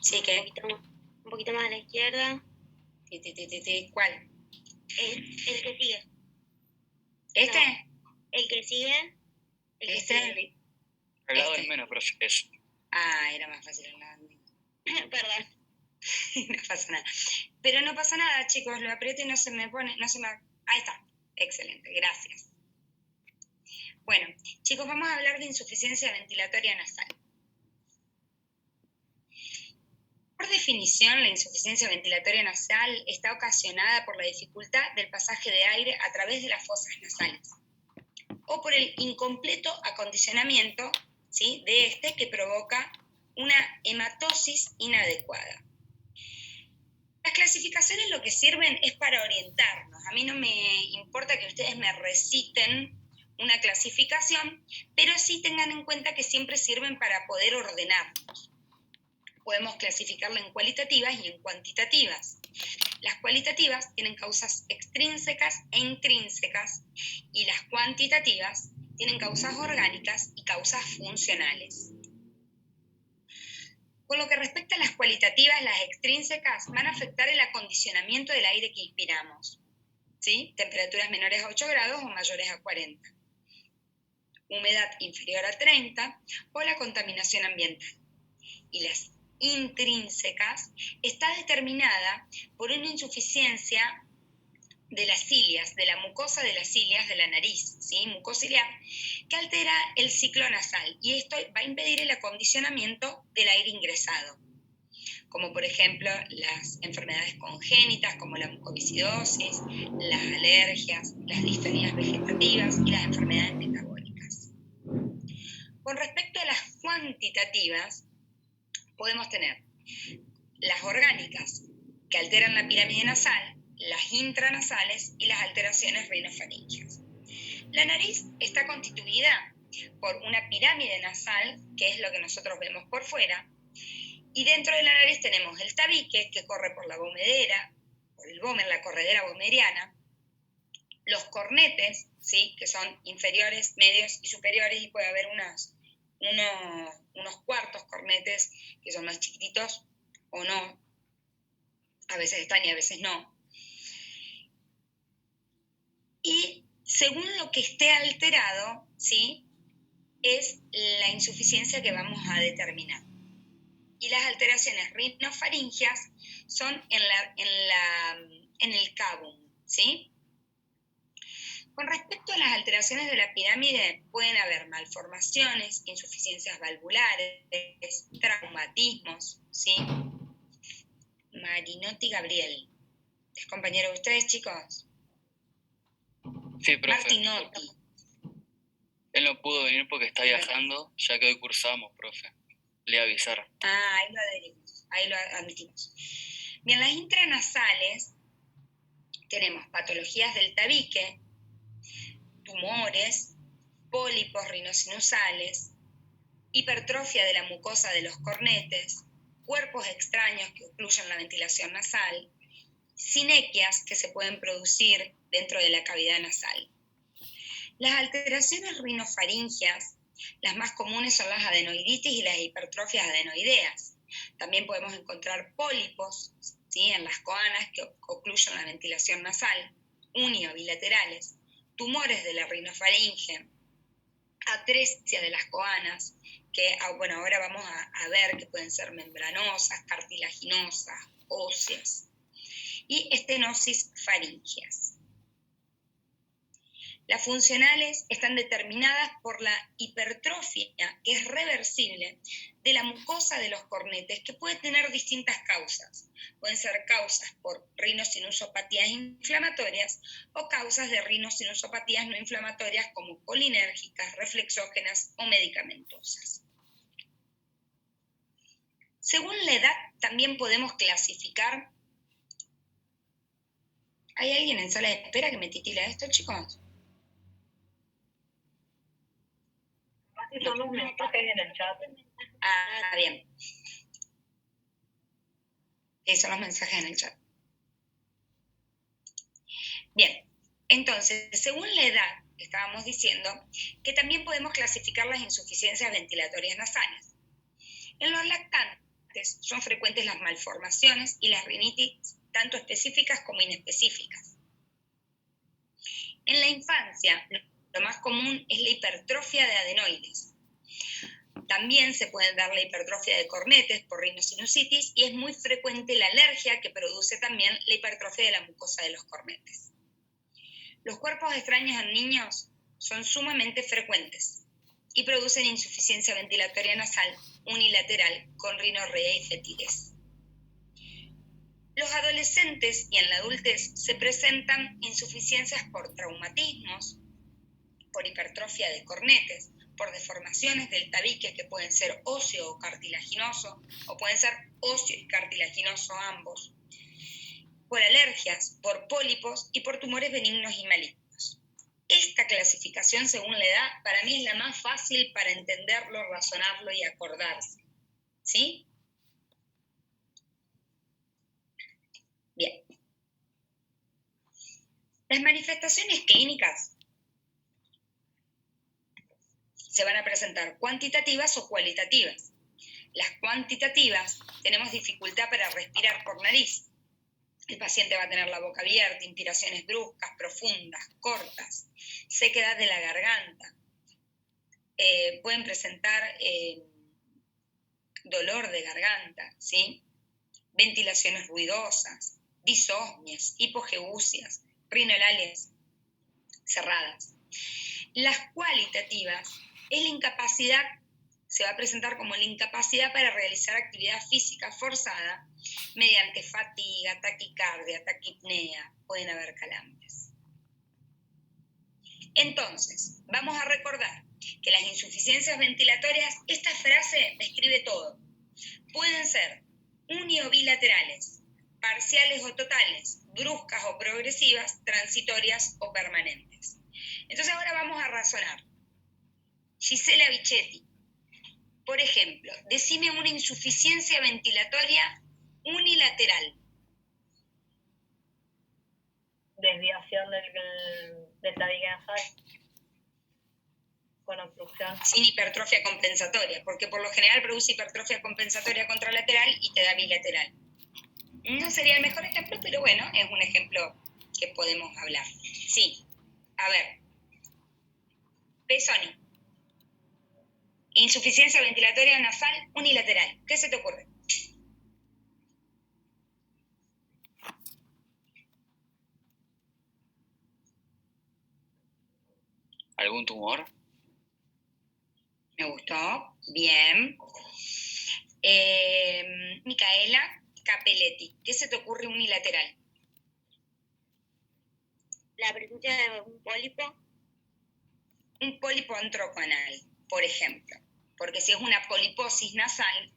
Sí, que Un poquito más a la izquierda. ¿Cuál? El que sigue. ¿Este? No. El que sigue. El que ¿Este? sigue. Al lado del menos, profe, eso. Ah, era más fácil al lado del menos. Perdón. No pasa nada. Pero no pasa nada, chicos, lo aprieto y no se me pone, Ahí está, excelente, gracias. Bueno, chicos, vamos a hablar de insuficiencia ventilatoria nasal. Por definición, la insuficiencia ventilatoria nasal está ocasionada por la dificultad del pasaje de aire a través de las fosas nasales o por el incompleto acondicionamiento, ¿sí?, de este que provoca una hematosis inadecuada. Las clasificaciones lo que sirven es para orientarnos. A mí no me importa que ustedes me reciten una clasificación, pero sí tengan en cuenta que siempre sirven para poder ordenarnos. Podemos clasificarla en cualitativas y en cuantitativas. Las cualitativas tienen causas extrínsecas e intrínsecas y las cuantitativas tienen causas orgánicas y causas funcionales. Con lo que respecta a las cualitativas, las extrínsecas van a afectar el acondicionamiento del aire que inspiramos, ¿sí? Temperaturas menores a 8 grados o mayores a 40. Humedad inferior a 30 o la contaminación ambiental. Y las intrínsecas está determinada por una insuficiencia de las cilias, de la mucosa de las cilias de la nariz, ¿sí?, mucociliar, que altera el ciclo nasal y esto va a impedir el acondicionamiento del aire ingresado, como por ejemplo las enfermedades congénitas como la mucoviscidosis, las alergias, las disfonías vegetativas y las enfermedades metabólicas. Con respecto a las cuantitativas, podemos tener las orgánicas, que alteran la pirámide nasal, las intranasales y las alteraciones rinofaríngeas. La nariz está constituida por una pirámide nasal, que es lo que nosotros vemos por fuera, y dentro de la nariz tenemos el tabique, que corre por la vomedera, por el vómer, la corredera vomeriana, los cornetes, ¿sí?, que son inferiores, medios y superiores, y puede haber unos cuartos cornetes que son más chiquititos o no, a veces están y a veces no. Y según lo que esté alterado, ¿sí?, es la insuficiencia que vamos a determinar. Y las alteraciones rinofaringeas son en el cabum, ¿sí? Con respecto a las alteraciones de la pirámide, pueden haber malformaciones, insuficiencias valvulares, traumatismos, ¿sí? Marinotti Gabriel. ¿Es compañero de ustedes, chicos? Sí, profe. Martinotti. Él no pudo venir porque está viajando, ya que hoy cursamos, profe. Le avisar. Ah, ahí lo adherimos, ahí lo admitimos. Bien, las intranasales tenemos patologías del tabique, tumores, pólipos rinosinusales, hipertrofia de la mucosa de los cornetes, cuerpos extraños que ocluyen la ventilación nasal, sinequias que se pueden producir dentro de la cavidad nasal. Las alteraciones rinofaringeas, las más comunes son las adenoiditis y las hipertrofias adenoideas. También podemos encontrar pólipos, ¿sí?, en las coanas que ocluyen la ventilación nasal, uniobilaterales, tumores de la rinofaringe, atresia de las coanas, que bueno, ahora vamos a ver que pueden ser membranosas, cartilaginosas, óseas, y estenosis faringeas. Las funcionales están determinadas por la hipertrofia, que es reversible, de la mucosa de los cornetes, que puede tener distintas causas. Pueden ser causas por rinosinusopatías inflamatorias o causas de rinosinusopatías no inflamatorias como colinérgicas, reflexógenas o medicamentosas. Según la edad, también podemos clasificar. ¿Hay alguien en sala de espera que me titila esto, chicos? Son los mensajes en el chat. Ah, bien. Son los mensajes en el chat. Bien, entonces, según la edad, estábamos diciendo que también podemos clasificar las insuficiencias ventilatorias nasales. En los lactantes lactantes son frecuentes las malformaciones y las rinitis tanto específicas como inespecíficas. En la infancia, lo más común es la hipertrofia de adenoides. También se puede dar la hipertrofia de cornetes por rinosinusitis y es muy frecuente la alergia que produce también la hipertrofia de la mucosa de los cornetes. Los cuerpos extraños en niños son sumamente frecuentes y producen insuficiencia ventilatoria nasal unilateral con rinorrea y fetidez. Los adolescentes y en la adultez se presentan insuficiencias por traumatismos, por hipertrofia de cornetes, por deformaciones del tabique que pueden ser óseo o cartilaginoso, o pueden ser óseo y cartilaginoso ambos, por alergias, por pólipos y por tumores benignos y malignos. Esta clasificación según la edad para mí es la más fácil para entenderlo, razonarlo y acordarse. ¿Sí? Bien. Las manifestaciones clínicas se van a presentar cuantitativas o cualitativas. Las cuantitativas, tenemos dificultad para respirar por nariz. El paciente va a tener la boca abierta, inspiraciones bruscas, profundas, cortas, sequedad de la garganta. Pueden presentar dolor de garganta, ¿sí? Ventilaciones ruidosas, disosmias, hipogeusias, rinolales cerradas. Las cualitativas es la incapacidad, se va a presentar como la incapacidad para realizar actividad física forzada mediante fatiga, taquicardia, taquipnea, pueden haber calambres. Entonces, vamos a recordar que las insuficiencias ventilatorias, esta frase describe todo. Pueden ser uni o bilaterales, parciales o totales, bruscas o progresivas, transitorias o permanentes. Entonces ahora vamos a razonar. Gisela Bichetti, por ejemplo, decime una insuficiencia ventilatoria unilateral. Desviación del tabique nasal con obstrucción. Sin hipertrofia compensatoria, porque por lo general produce hipertrofia compensatoria contralateral y te da bilateral. No sería el mejor ejemplo, pero bueno, es un ejemplo que podemos hablar. Sí, a ver. Pesoni. Insuficiencia ventilatoria nasal unilateral. ¿Qué se te ocurre? ¿Algún tumor? Me gustó. Bien. Micaela Capelletti. ¿Qué se te ocurre unilateral? La presencia de un pólipo. Un pólipo antroconal, por ejemplo. Porque si es una poliposis nasal,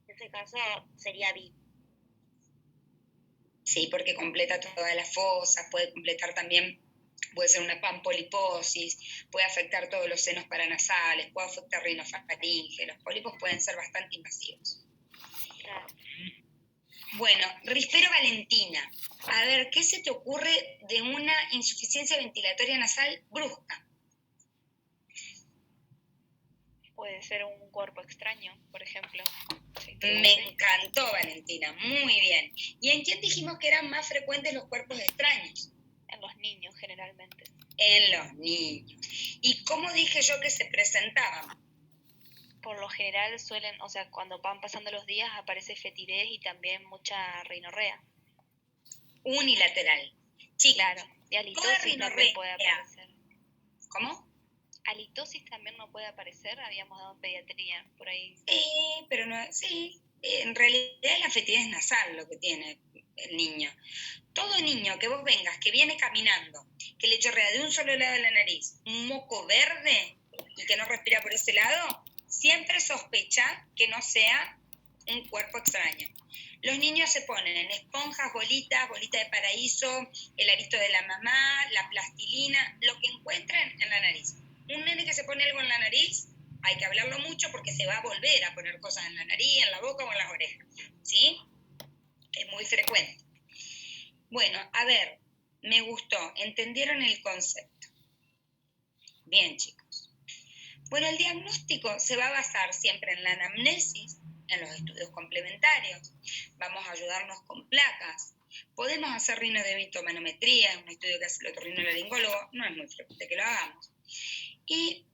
En ese caso sería bi. sí, porque completa todas las fosas, puede completar también, puede ser una panpoliposis, puede afectar todos los senos paranasales, puede afectar rinofaringe. Los pólipos pueden ser bastante invasivos. Claro. Bueno, Rispero Valentina, a ver, ¿qué se te ocurre de una insuficiencia ventilatoria nasal brusca? Puede ser un cuerpo extraño, por ejemplo. Sí, Me encantó, Valentina, muy bien. ¿Y en quién dijimos que eran más frecuentes los cuerpos extraños? en los niños generalmente. En los niños. ¿Y cómo dije yo que se presentaban? Por lo general suelen, o sea, cuando van pasando los días aparece fetidez y también mucha rinorrea. Unilateral. Sí, Claro, y toda halitosis también rinorrea. puede aparecer. ¿Cómo? Halitosis también no puede aparecer, habíamos dado en pediatría, por ahí. Sí, pero no, sí. En realidad es la fetidez nasal lo que tiene el niño. Todo niño que vos vengas, que viene caminando, que le chorrea de un solo lado de la nariz un moco verde y que no respira por ese lado, siempre sospecha que no sea un cuerpo extraño. Los niños se ponen en esponjas, bolitas, bolita de paraíso, el arito de la mamá, la plastilina, lo que encuentren en la nariz. Un nene que se pone algo en la nariz, hay que hablarlo mucho porque se va a volver a poner cosas en la nariz, en la boca o en las orejas, ¿sí? Es muy frecuente. Bueno, a ver, me gustó, ¿entendieron el concepto? Bien, chicos. Bueno, el diagnóstico se va a basar siempre en la anamnesis, en los estudios complementarios. Vamos a ayudarnos con placas. Podemos hacer rinodebito-manometría, un estudio que hace el otorrinolaringólogo, no es muy frecuente que lo hagamos. Y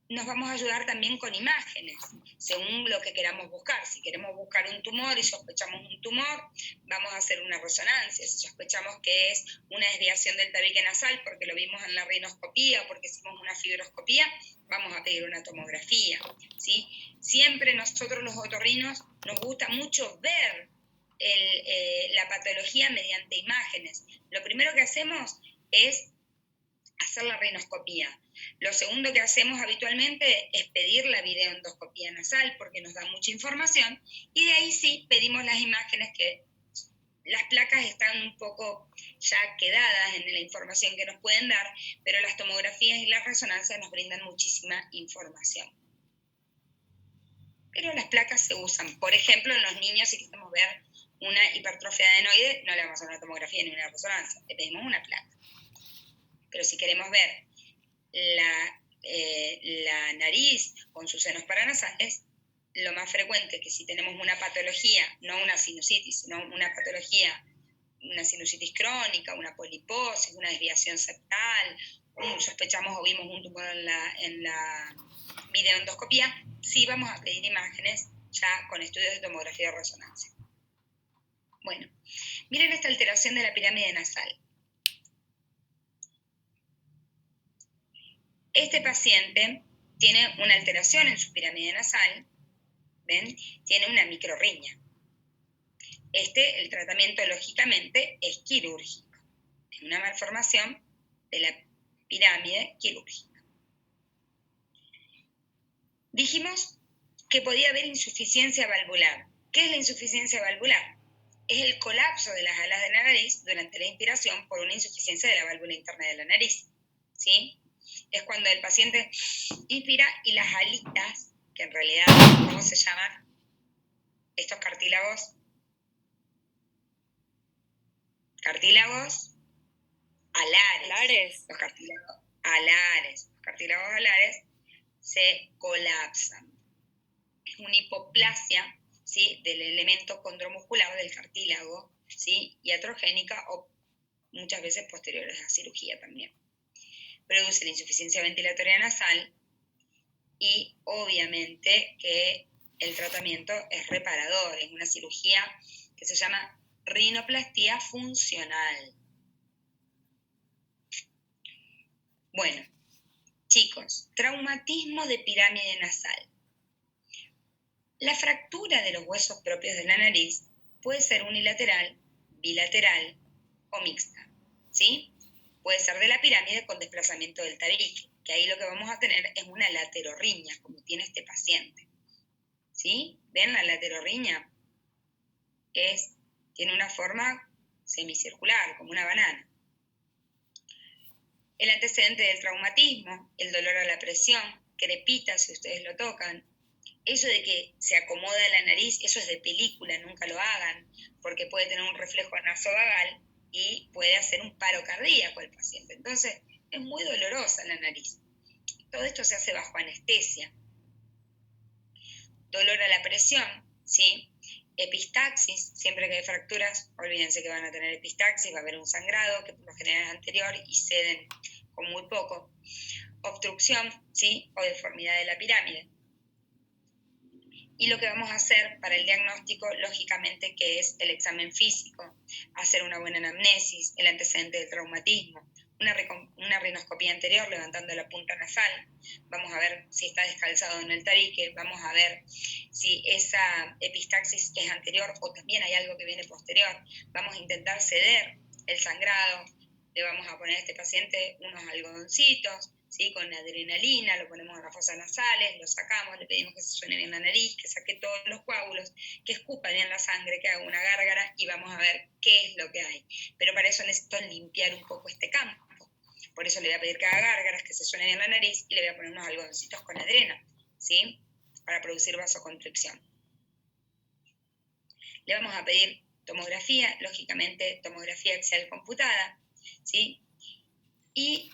nos vamos a ayudar también con imágenes, según lo que queramos buscar. Si queremos buscar un tumor y sospechamos un tumor, vamos a hacer una resonancia. Si sospechamos que es una desviación del tabique nasal porque lo vimos en la rinoscopía o porque hicimos una fibroscopía, vamos a pedir una tomografía, ¿sí? Siempre nosotros los otorrinos nos gusta mucho ver la patología mediante imágenes. Lo primero que hacemos es hacer la rinoscopía. Lo segundo que hacemos habitualmente es pedir la videoendoscopía nasal porque nos da mucha información y de ahí sí pedimos las imágenes, que las placas están un poco ya quedadas en la información que nos pueden dar, pero las tomografías y las resonancias nos brindan muchísima información. Pero las placas se usan, por ejemplo, en los niños, si queremos ver una hipertrofia adenoide, no le vamos a hacer una tomografía ni una resonancia, le pedimos una placa. Pero si queremos ver la nariz con sus senos paranasales, lo más frecuente es que si tenemos una patología, no una sinusitis, sino una patología, una sinusitis crónica, una poliposis, una desviación septal, sospechamos o vimos un tumor en la videoendoscopía, sí vamos a pedir imágenes ya con estudios de tomografía o resonancia. Bueno, miren esta alteración de la pirámide nasal. Este paciente tiene una alteración en su pirámide nasal, ¿ven? Tiene una microrriña. El tratamiento lógicamente es quirúrgico. Es una malformación de la pirámide quirúrgica. Dijimos que podía haber insuficiencia valvular. ¿Qué es la insuficiencia valvular? Es el colapso de las alas de la nariz durante la inspiración por una insuficiencia de la válvula interna de la nariz, ¿sí? Es cuando el paciente inspira y las alitas, que en realidad, ¿cómo se llaman? Estos cartílagos. Cartílagos alares. Los cartílagos alares se colapsan. Es una hipoplasia, ¿sí?, del elemento condromuscular del cartílago, ¿sí?, iatrogénica o muchas veces posteriores a cirugía también. Produce la insuficiencia ventilatoria nasal y obviamente que el tratamiento es reparador, es una cirugía que se llama rinoplastia funcional. Bueno, chicos, traumatismo de pirámide nasal. La fractura de los huesos propios de la nariz puede ser unilateral, bilateral o mixta, ¿sí? Puede ser de la pirámide con desplazamiento del tabique, que ahí lo que vamos a tener es una laterorriña, como tiene este paciente, ¿sí? ¿Ven la laterorriña? Tiene una forma semicircular, como una banana. El antecedente del traumatismo, el dolor a la presión, crepita si ustedes lo tocan, eso de que se acomoda la nariz, eso es de película, nunca lo hagan, porque puede tener un reflejo nasovagal y puede hacer un paro cardíaco al paciente. Entonces, es muy dolorosa la nariz. Todo esto se hace bajo anestesia. Dolor a la presión, ¿sí? Epistaxis, siempre que hay fracturas, olvídense que van a tener epistaxis, va a haber un sangrado que por lo general es anterior y ceden con muy poco. Obstrucción, ¿sí?, o deformidad de la pirámide. Y lo que vamos a hacer para el diagnóstico, lógicamente, que es el examen físico, hacer una buena anamnesis, el antecedente del traumatismo, una rinoscopía anterior levantando la punta nasal, vamos a ver si está descalzado en el tabique, vamos a ver si esa epistaxis es anterior o también hay algo que viene posterior, vamos a intentar ceder el sangrado, le vamos a poner a este paciente unos algodoncitos, ¿sí?, con adrenalina, lo ponemos en las fosas nasales, lo sacamos, le pedimos que se suene bien la nariz, que saque todos los coágulos, que escupa bien la sangre, que haga una gárgara y vamos a ver qué es lo que hay. Pero para eso necesito limpiar un poco este campo. Por eso le voy a pedir que haga gárgaras, que se suene bien la nariz y le voy a poner unos algodoncitos con adrena, ¿sí?, para producir vasoconstricción. Le vamos a pedir tomografía, lógicamente tomografía axial computada, ¿sí? Y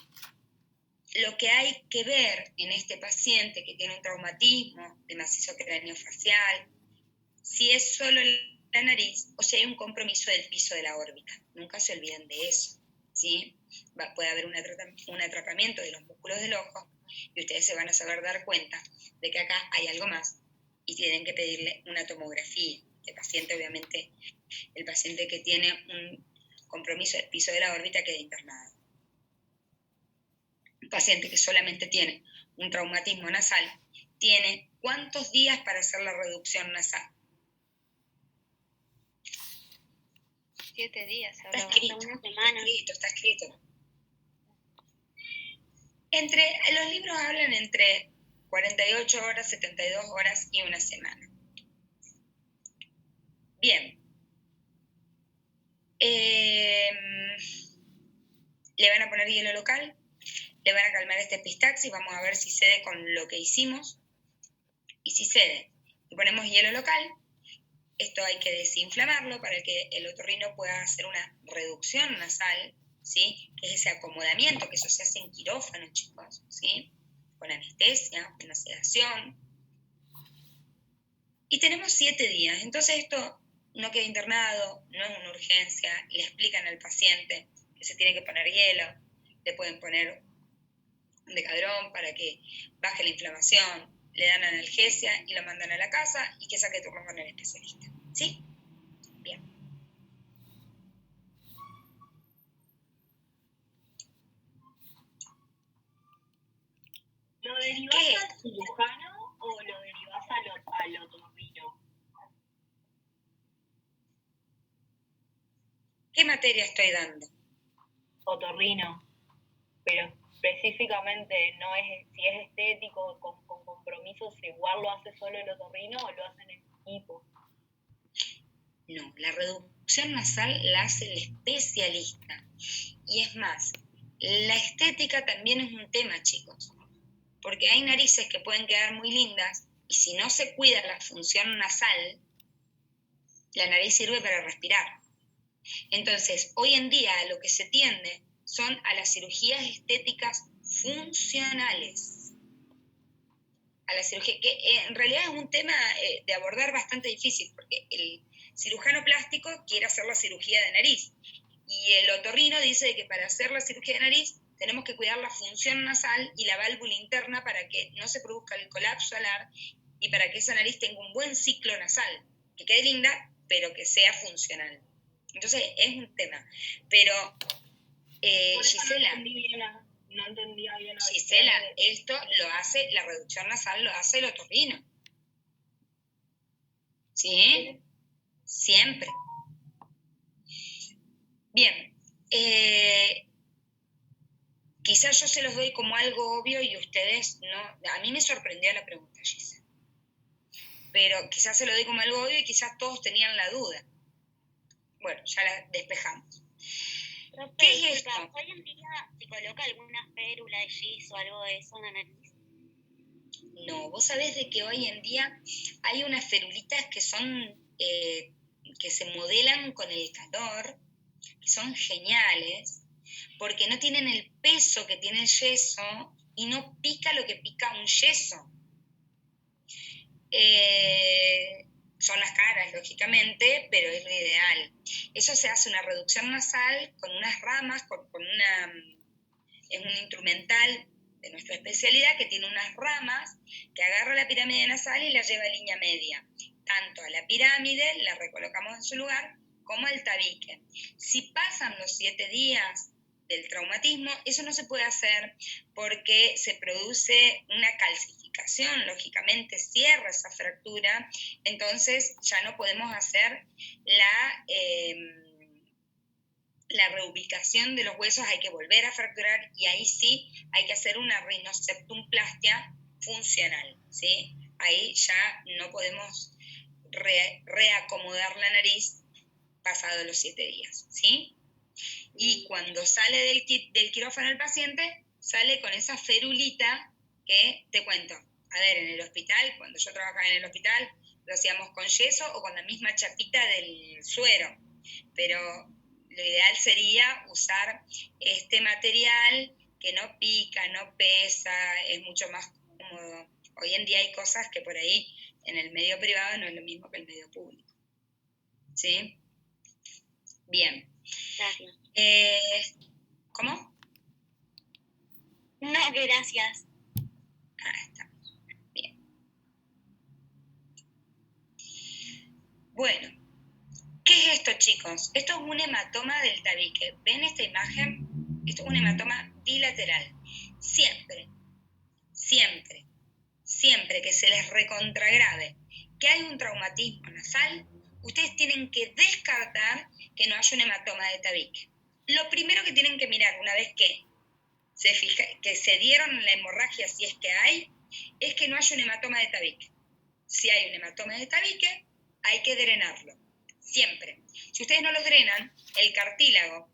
lo que hay que ver en este paciente que tiene un traumatismo de macizo craneofacial, si es solo la nariz o si hay un compromiso del piso de la órbita. Nunca se olviden de eso, ¿sí? Puede haber un atrapamiento de los músculos del ojo y ustedes se van a saber dar cuenta de que acá hay algo más y tienen que pedirle una tomografía. El paciente, obviamente, el paciente que tiene un compromiso del piso de la órbita queda internado. Un paciente que solamente tiene un traumatismo nasal tiene ¿cuántos días para hacer la reducción nasal? 7 días, Está hablaba. escrito, Una semana. está escrito. Los libros hablan entre 48 horas, 72 horas y una semana. Bien. Le van a poner hielo local, le van a calmar este epistaxis, vamos a ver si cede con lo que hicimos. Y si cede, le ponemos hielo local. Esto hay que desinflamarlo para que el otorrino pueda hacer una reducción nasal, ¿sí? Que es ese acomodamiento, que eso se hace en quirófano, chicos, ¿sí? Con anestesia, con sedación. Y tenemos 7 días, entonces esto no queda internado, no es una urgencia, le explican al paciente que se tiene que poner hielo, le pueden poner un decadrón para que baje la inflamación, le dan analgesia y lo mandan a la casa y que saque turno con el especialista, ¿sí? Bien. ¿Lo derivás ¿Qué es? al cirujano o lo derivás al otorrino? ¿Qué materia estoy dando? Otorrino. Pero específicamente no es, si es estético, con compromisos, igual lo hace solo el otorrino o lo hacen en equipo. No, la reducción nasal la hace el especialista. Y es más, la estética también es un tema, chicos. Porque hay narices que pueden quedar muy lindas y si no se cuida la función nasal, la nariz sirve para respirar. Entonces, hoy en día a lo que se tiende son a las cirugías estéticas funcionales. A la cirugía, que en realidad es un tema de abordar bastante difícil, porque el cirujano plástico quiere hacer la cirugía de nariz y el otorrino dice que para hacer la cirugía de nariz tenemos que cuidar la función nasal y la válvula interna para que no se produzca el colapso alar y para que esa nariz tenga un buen ciclo nasal, que quede linda, pero que sea funcional. Entonces es un tema. Pero, Por eso Gisela, no entendía bien. Gisela, esto lo hace, la reducción nasal lo hace el otorrino. ¿Sí? Siempre. Bien. Quizás yo se los doy como algo obvio y ustedes no. A mí me sorprendió la pregunta, Gisela. Pero quizás se lo doy como algo obvio y quizás todos tenían la duda. Bueno, ya la despejamos. ¿Qué es esto? ¿Hoy en día se coloca alguna férula de yeso o algo de eso en la nariz? No, vos sabés de que hoy en día hay unas ferulitas que son, que se modelan con el calor, que son geniales, porque no tienen el peso que tiene el yeso y no pica lo que pica un yeso. Son las caras, lógicamente, pero es lo ideal. Eso se hace una reducción nasal con unas ramas, es un instrumental de nuestra especialidad que tiene unas ramas que agarra la pirámide nasal y la lleva a línea media. Tanto a la pirámide, la recolocamos en su lugar, como al tabique. Si pasan los 7 días del traumatismo, eso no se puede hacer porque se produce una calcificación, lógicamente cierra esa fractura, entonces ya no podemos hacer la reubicación de los huesos, hay que volver a fracturar y ahí sí hay que hacer una rhinoseptumplastia funcional, ¿sí? Ahí ya no podemos reacomodar la nariz pasado los 7 días, ¿sí? Y cuando sale del quirófano el paciente, sale con esa ferulita que te cuento. A ver, en el hospital, cuando yo trabajaba en el hospital, lo hacíamos con yeso o con la misma chapita del suero. Pero lo ideal sería usar este material que no pica, no pesa, es mucho más cómodo Hoy en día hay cosas que por ahí en el medio privado no es lo mismo que el medio público. ¿Sí? Bien. Gracias. ¿Cómo? No, gracias. Está. Bien. Bueno, ¿qué es esto, chicos? Esto es un hematoma del tabique. ¿Ven esta imagen? Esto es un hematoma bilateral. Siempre, siempre, siempre que se les recontragrave que hay un traumatismo nasal, ustedes tienen que descartar que no haya un hematoma de tabique. Lo primero que tienen que mirar una vez que se dieron la hemorragia, si es que hay, es que no haya un hematoma de tabique. Si hay un hematoma de tabique, hay que drenarlo, siempre. Si ustedes no lo drenan, el cartílago,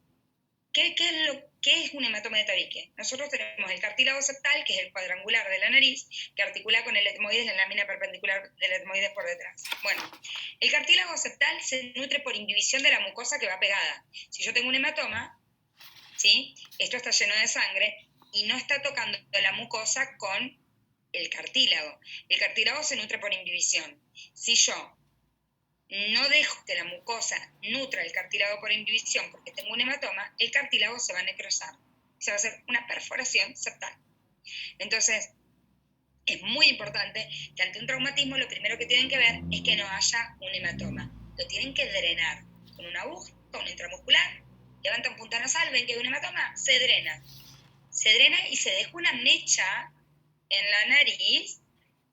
¿qué es un hematoma de tabique? Nosotros tenemos el cartílago septal, que es el cuadrangular de la nariz, que articula con el etmoides, la lámina perpendicular del etmoides por detrás. Bueno, el cartílago septal se nutre por inhibición de la mucosa que va pegada. Si yo tengo un hematoma, ¿sí? Esto está lleno de sangre y no está tocando la mucosa con el cartílago. El cartílago se nutre por inhibición. Si yo no dejo que la mucosa nutra el cartílago por inhibición porque tengo un hematoma, el cartílago se va a necrosar. Se va a hacer una perforación septal. Entonces, es muy importante que ante un traumatismo lo primero que tienen que ver es que no haya un hematoma. Lo tienen que drenar con una aguja, con un intramuscular, levantan punta nasal, ven que hay un hematoma, se drena. Se drena y se deja una mecha en la nariz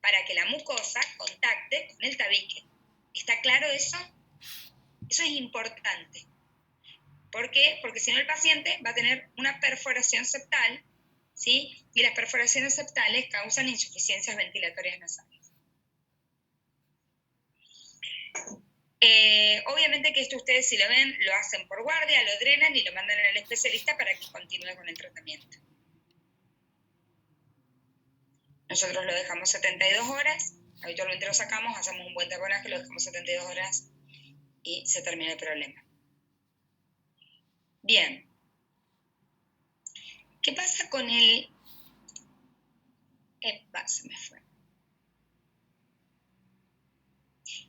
para que la mucosa contacte con el tabique. ¿Está claro eso? Eso es importante. ¿Por qué? Porque si no el paciente va a tener una perforación septal, ¿sí? Y las perforaciones septales causan insuficiencias ventilatorias nasales. Obviamente que esto ustedes si lo ven, lo hacen por guardia, lo drenan y lo mandan al especialista para que continúe con el tratamiento. Nosotros lo dejamos 72 horas, habitualmente lo sacamos, hacemos un buen taponaje, lo dejamos 72 horas y se termina el problema. Bien. ¿Qué pasa con el... se me fue.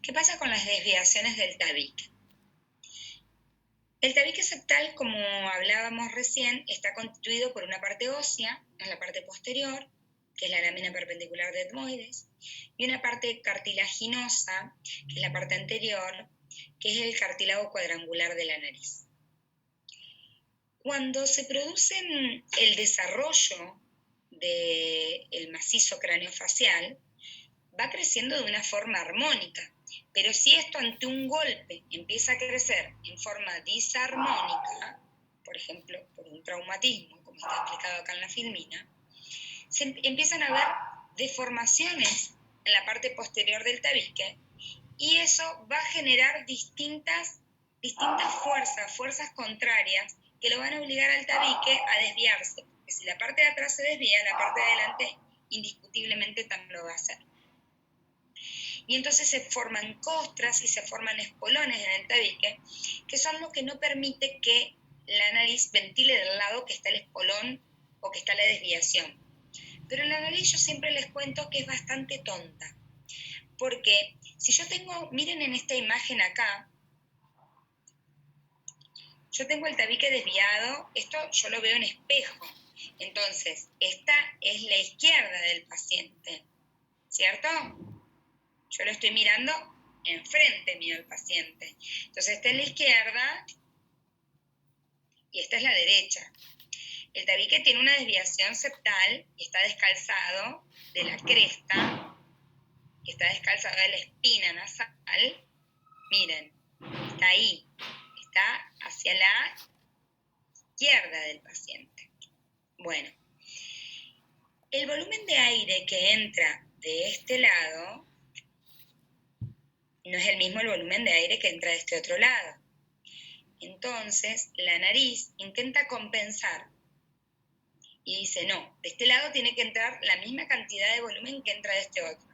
¿Qué pasa con las desviaciones del tabique? El tabique septal, como hablábamos recién, está constituido por una parte ósea, en la parte posterior, que es la lámina perpendicular de etmoides, y una parte cartilaginosa, que es la parte anterior, que es el cartílago cuadrangular de la nariz. Cuando se produce el desarrollo del macizo craneofacial, va creciendo de una forma armónica, pero si esto ante un golpe empieza a crecer en forma disarmónica, por ejemplo, por un traumatismo, como está explicado acá en la filmina, se empiezan a ver deformaciones en la parte posterior del tabique y eso va a generar distintas fuerzas contrarias que lo van a obligar al tabique a desviarse, porque si la parte de atrás se desvía, la parte de adelante indiscutiblemente también lo va a hacer. Y entonces se forman costras y se forman espolones en el tabique, que son lo que no permite que la nariz ventile del lado que está el espolón o que está la desviación. Pero la nariz yo siempre les cuento que es bastante tonta, porque si yo tengo, miren en esta imagen acá, yo tengo el tabique desviado, esto yo lo veo en espejo, entonces esta es la izquierda del paciente, ¿cierto? Yo lo estoy mirando enfrente mío el paciente. Entonces esta es la izquierda y esta es la derecha. El tabique tiene una desviación septal y está descalzado de la cresta, y está descalzado de la espina nasal. Miren, está ahí, está hacia la izquierda del paciente. Bueno, el volumen de aire que entra de este lado no es el mismo el volumen de aire que entra de este otro lado. Entonces, la nariz intenta compensar y dice, no, de este lado tiene que entrar la misma cantidad de volumen que entra de este otro.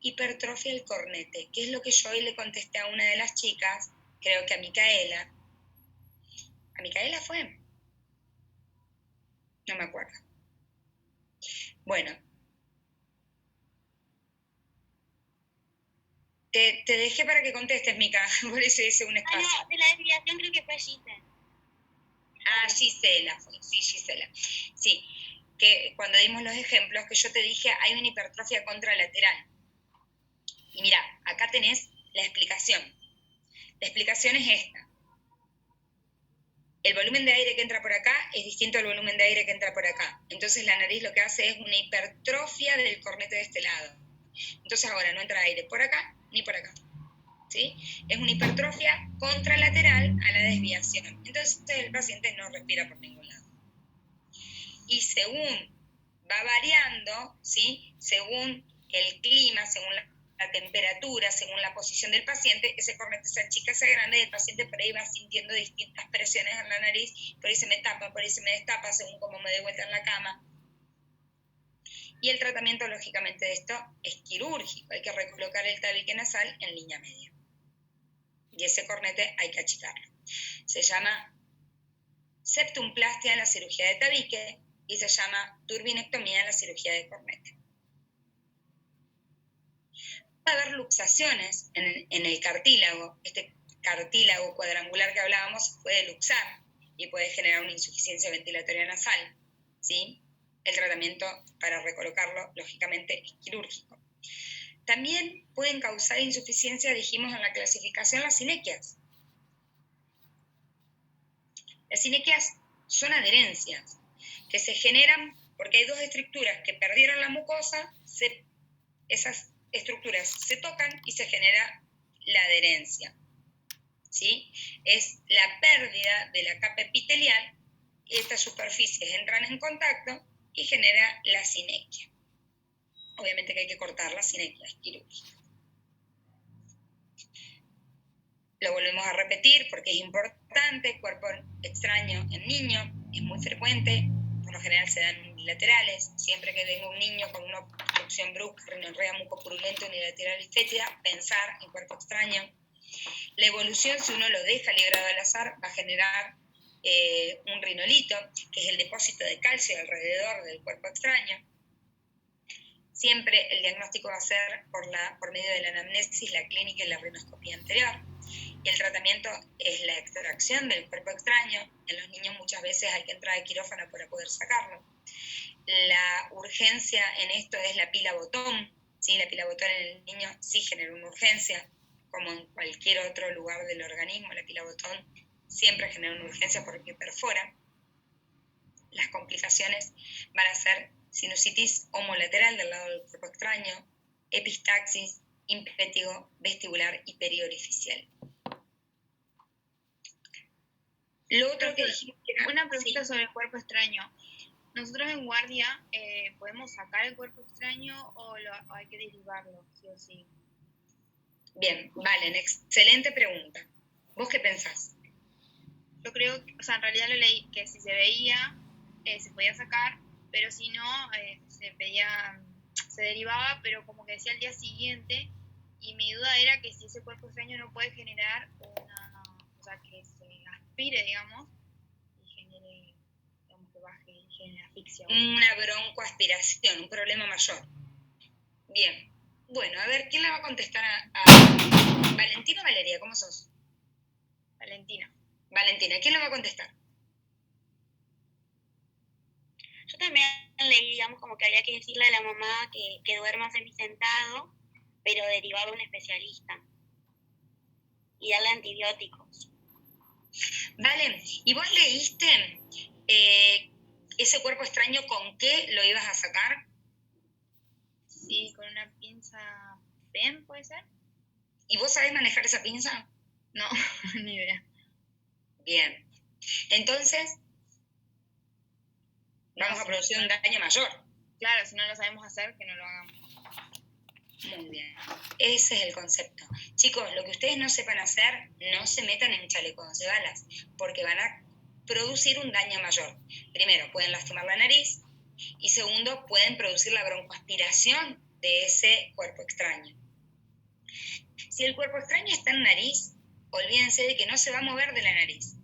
Hipertrofia el cornete, que es lo que yo hoy le contesté a una de las chicas, creo que a Micaela. ¿A Micaela fue? No me acuerdo. Bueno, Te dejé para que contestes, Mica, por eso hice un Ah, espacio. no, de la desviación creo que fue Giselle. Ah, Gisela, sí, Gisela. Sí, que cuando dimos los ejemplos que yo te dije, hay una hipertrofia contralateral. Y mira, acá tenés la explicación. La explicación es esta. El volumen de aire que entra por acá es distinto al volumen de aire que entra por acá. Entonces la nariz lo que hace es una hipertrofia del cornete de este lado. Entonces ahora no entra aire por acá ni por acá. ¿Sí? Es una hipertrofia contralateral a la desviación. Entonces el paciente no respira por ningún lado. Y según va variando, ¿sí? Según el clima, según la temperatura, según la posición del paciente, ese cornete se achica, se agranda y el paciente por ahí va sintiendo distintas presiones en la nariz, por ahí se me tapa, por ahí se me destapa, según cómo me dé vuelta en la cama. Y el tratamiento, lógicamente, de esto es quirúrgico. Hay que recolocar el tabique nasal en línea media. Y ese cornete hay que achicarlo. Se llama septumplastia en la cirugía de tabique y se llama turbinectomía en la cirugía de cornete. Puede haber luxaciones en el cartílago. Este cartílago cuadrangular que hablábamos puede luxar y puede generar una insuficiencia ventilatoria nasal, ¿sí? El tratamiento para recolocarlo, lógicamente, es quirúrgico. También pueden causar insuficiencia, dijimos en la clasificación, las sinequias. Las sinequias son adherencias que se generan porque hay dos estructuras que perdieron la mucosa, esas estructuras se tocan y se genera la adherencia. ¿Sí? Es la pérdida de la capa epitelial y estas superficies entran en contacto y genera la sinequia. Obviamente que hay que cortar la sinequia, es quirúrgica. Lo volvemos a repetir porque es importante, cuerpo extraño en niños, es muy frecuente, por lo general se dan unilaterales. Siempre que venga un niño con una obstrucción brusca, rinorrea mucopurulenta unilateral y fétida, pensar en cuerpo extraño. La evolución, si uno lo deja librado al azar, va a generar un rinolito, que es el depósito de calcio alrededor del cuerpo extraño. Siempre el diagnóstico va a ser por medio de la anamnesis, la clínica y la rinoscopía anterior. Y el tratamiento es la extracción del cuerpo extraño. En los niños muchas veces hay que entrar al quirófano para poder sacarlo. La urgencia en esto es la pila botón. ¿Sí? La pila botón en el niño sí genera una urgencia, como en cualquier otro lugar del organismo. La pila botón siempre genera una urgencia porque perfora. Las complicaciones van a ser sinusitis homolateral del lado del cuerpo extraño, epistaxis, impétigo, vestibular y periorificial. Lo otro que dijimos era... Una pregunta sobre el cuerpo extraño. ¿Nosotros en guardia podemos sacar el cuerpo extraño o hay que derivarlo, sí o sí? Bien, Valen, excelente pregunta. ¿Vos qué pensás? Yo creo, o sea, en realidad lo leí que si se veía, se podía sacar, pero si no, se derivaba, pero como que decía al día siguiente, y mi duda era que si ese cuerpo extraño no puede generar o sea, que se aspire, digamos, y genere, digamos, que baje y genere asfixia. Una broncoaspiración, un problema mayor. Bien. Bueno, a ver, ¿quién le va a contestar a Valentina o Valeria? ¿Cómo sos? Valentina. Valentina, ¿quién le va a contestar? Yo también leí, digamos, como que había que decirle a la mamá que duerma semisentado, pero derivado a un especialista. Y darle antibióticos. Vale, ¿y vos leíste ese cuerpo extraño con qué lo ibas a sacar? Sí, con una pinza PEM, ¿puede ser? ¿Y vos sabés manejar esa pinza? No, ni idea. Bien. Entonces, vamos a producir un daño mayor. Claro, si no lo sabemos hacer, que no lo hagamos. Muy bien. Ese es el concepto. Chicos, lo que ustedes no sepan hacer, no se metan en chalecos de balas, porque van a producir un daño mayor. Primero, pueden lastimar la nariz, y segundo, pueden producir la broncoaspiración de ese cuerpo extraño. Si el cuerpo extraño está en nariz, olvídense de que no se va a mover de la nariz.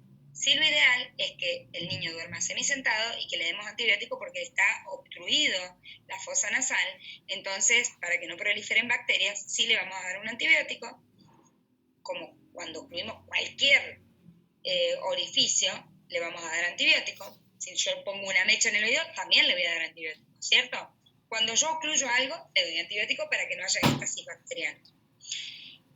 Sí, lo ideal es que el niño duerma semisentado y que le demos antibiótico porque está obstruido la fosa nasal. Entonces, para que no proliferen bacterias, sí le vamos a dar un antibiótico, como cuando ocluimos cualquier orificio, le vamos a dar antibiótico. Si yo pongo una mecha en el oído, también le voy a dar antibiótico, ¿cierto? Cuando yo ocluyo algo, le doy antibiótico para que no haya éstasis bacteriana.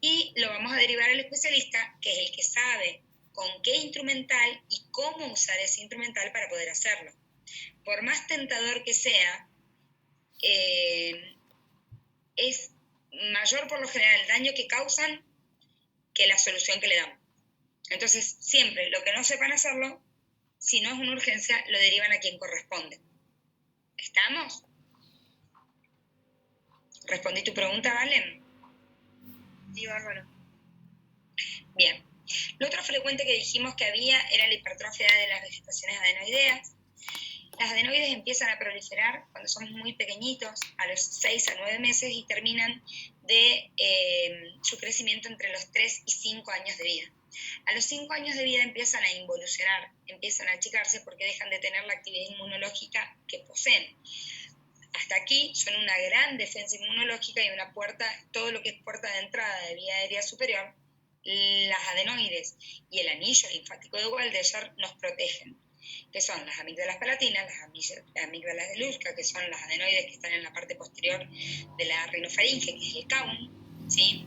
Y lo vamos a derivar al especialista, que es el que sabe con qué instrumental y cómo usar ese instrumental para poder hacerlo. Por más tentador que sea, es mayor por lo general el daño que causan que la solución que le damos. Entonces, siempre lo que no sepan hacerlo, si no es una urgencia, lo derivan a quien corresponde. ¿Estamos? ¿Respondí tu pregunta, Valen? Sí, bárbaro. Bien. Lo otro frecuente que dijimos que había era la hipertrofia de las vegetaciones adenoideas. Las adenoides empiezan a proliferar cuando somos muy pequeñitos, a los 6 a 9 meses, y terminan de su crecimiento entre los 3 y 5 años de vida. A los 5 años de vida empiezan a involucionar, empiezan a achicarse porque dejan de tener la actividad inmunológica que poseen. Hasta aquí son una gran defensa inmunológica y una puerta, todo lo que es puerta de entrada de vía aérea superior. Las adenoides y el anillo linfático de Waldeyer nos protegen, que son las amígdalas palatinas, las amígdalas de Luschka, que son las adenoides que están en la parte posterior de la rinofaringe, que es el caun, ¿sí?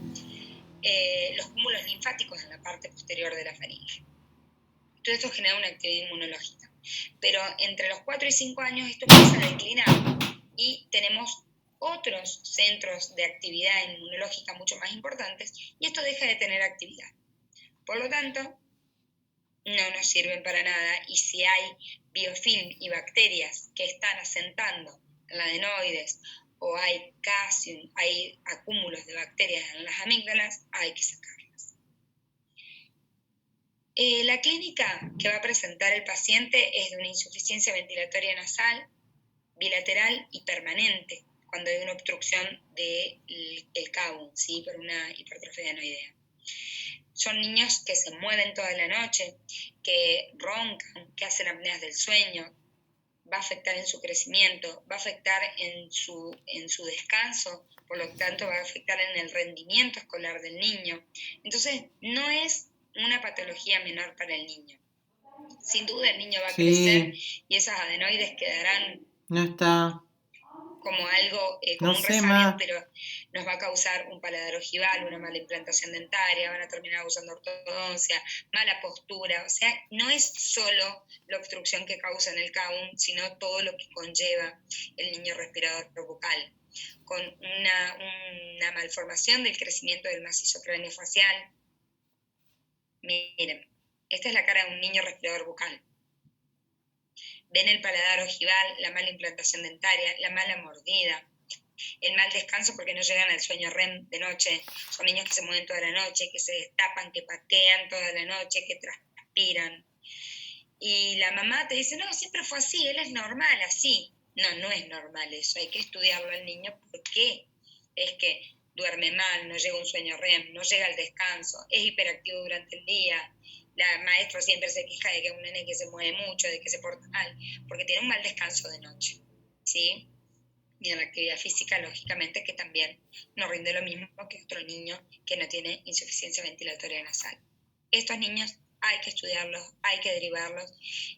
Los cúmulos linfáticos en la parte posterior de la faringe. Todo esto genera una actividad inmunológica. Pero entre los 4 y 5 años esto empieza a declinar y tenemos otros centros de actividad inmunológica mucho más importantes y esto deja de tener actividad. Por lo tanto, no nos sirven para nada, y si hay biofilm y bacterias que están asentando en las adenoides o hay casium, hay acúmulos de bacterias en las amígdalas, hay que sacarlas. La clínica que va a presentar el paciente es de una insuficiencia ventilatoria nasal, bilateral y permanente, cuando hay una obstrucción del caum, ¿sí? Por una hipertrofia adenoidea. Son niños que se mueven toda la noche, que roncan, que hacen apneas del sueño. Va a afectar en su crecimiento, va a afectar en su descanso, por lo tanto va a afectar en el rendimiento escolar del niño. Entonces, no es una patología menor para el niño. Sin duda el niño va a crecer y esas adenoides quedarán como algo, como un resabio, pero nos va a causar un paladar ojival, una mala implantación dentaria, van a terminar usando ortodoncia, mala postura. O sea, no es solo la obstrucción que causa en el caum, sino todo lo que conlleva el niño respirador bucal, con una malformación del crecimiento del macizo craneofacial. Miren, esta es la cara de un niño respirador bucal. Ven el paladar ojival, la mala implantación dentaria, la mala mordida, el mal descanso porque no llegan al sueño REM de noche. Son niños que se mueven toda la noche, que se destapan, que patean toda la noche, que transpiran. Y la mamá te dice, no, siempre fue así, él es normal, así. No, no es normal eso, hay que estudiarlo al niño. ¿Por qué? Es que duerme mal, no llega un sueño REM, no llega al descanso, es hiperactivo durante el día. La maestra siempre se queja de que es un nene que se mueve mucho, de que se porta mal, porque tiene un mal descanso de noche, ¿sí? Y en la actividad física, lógicamente, que también no rinde lo mismo que otro niño que no tiene insuficiencia ventilatoria nasal. Estos niños hay que estudiarlos, hay que derivarlos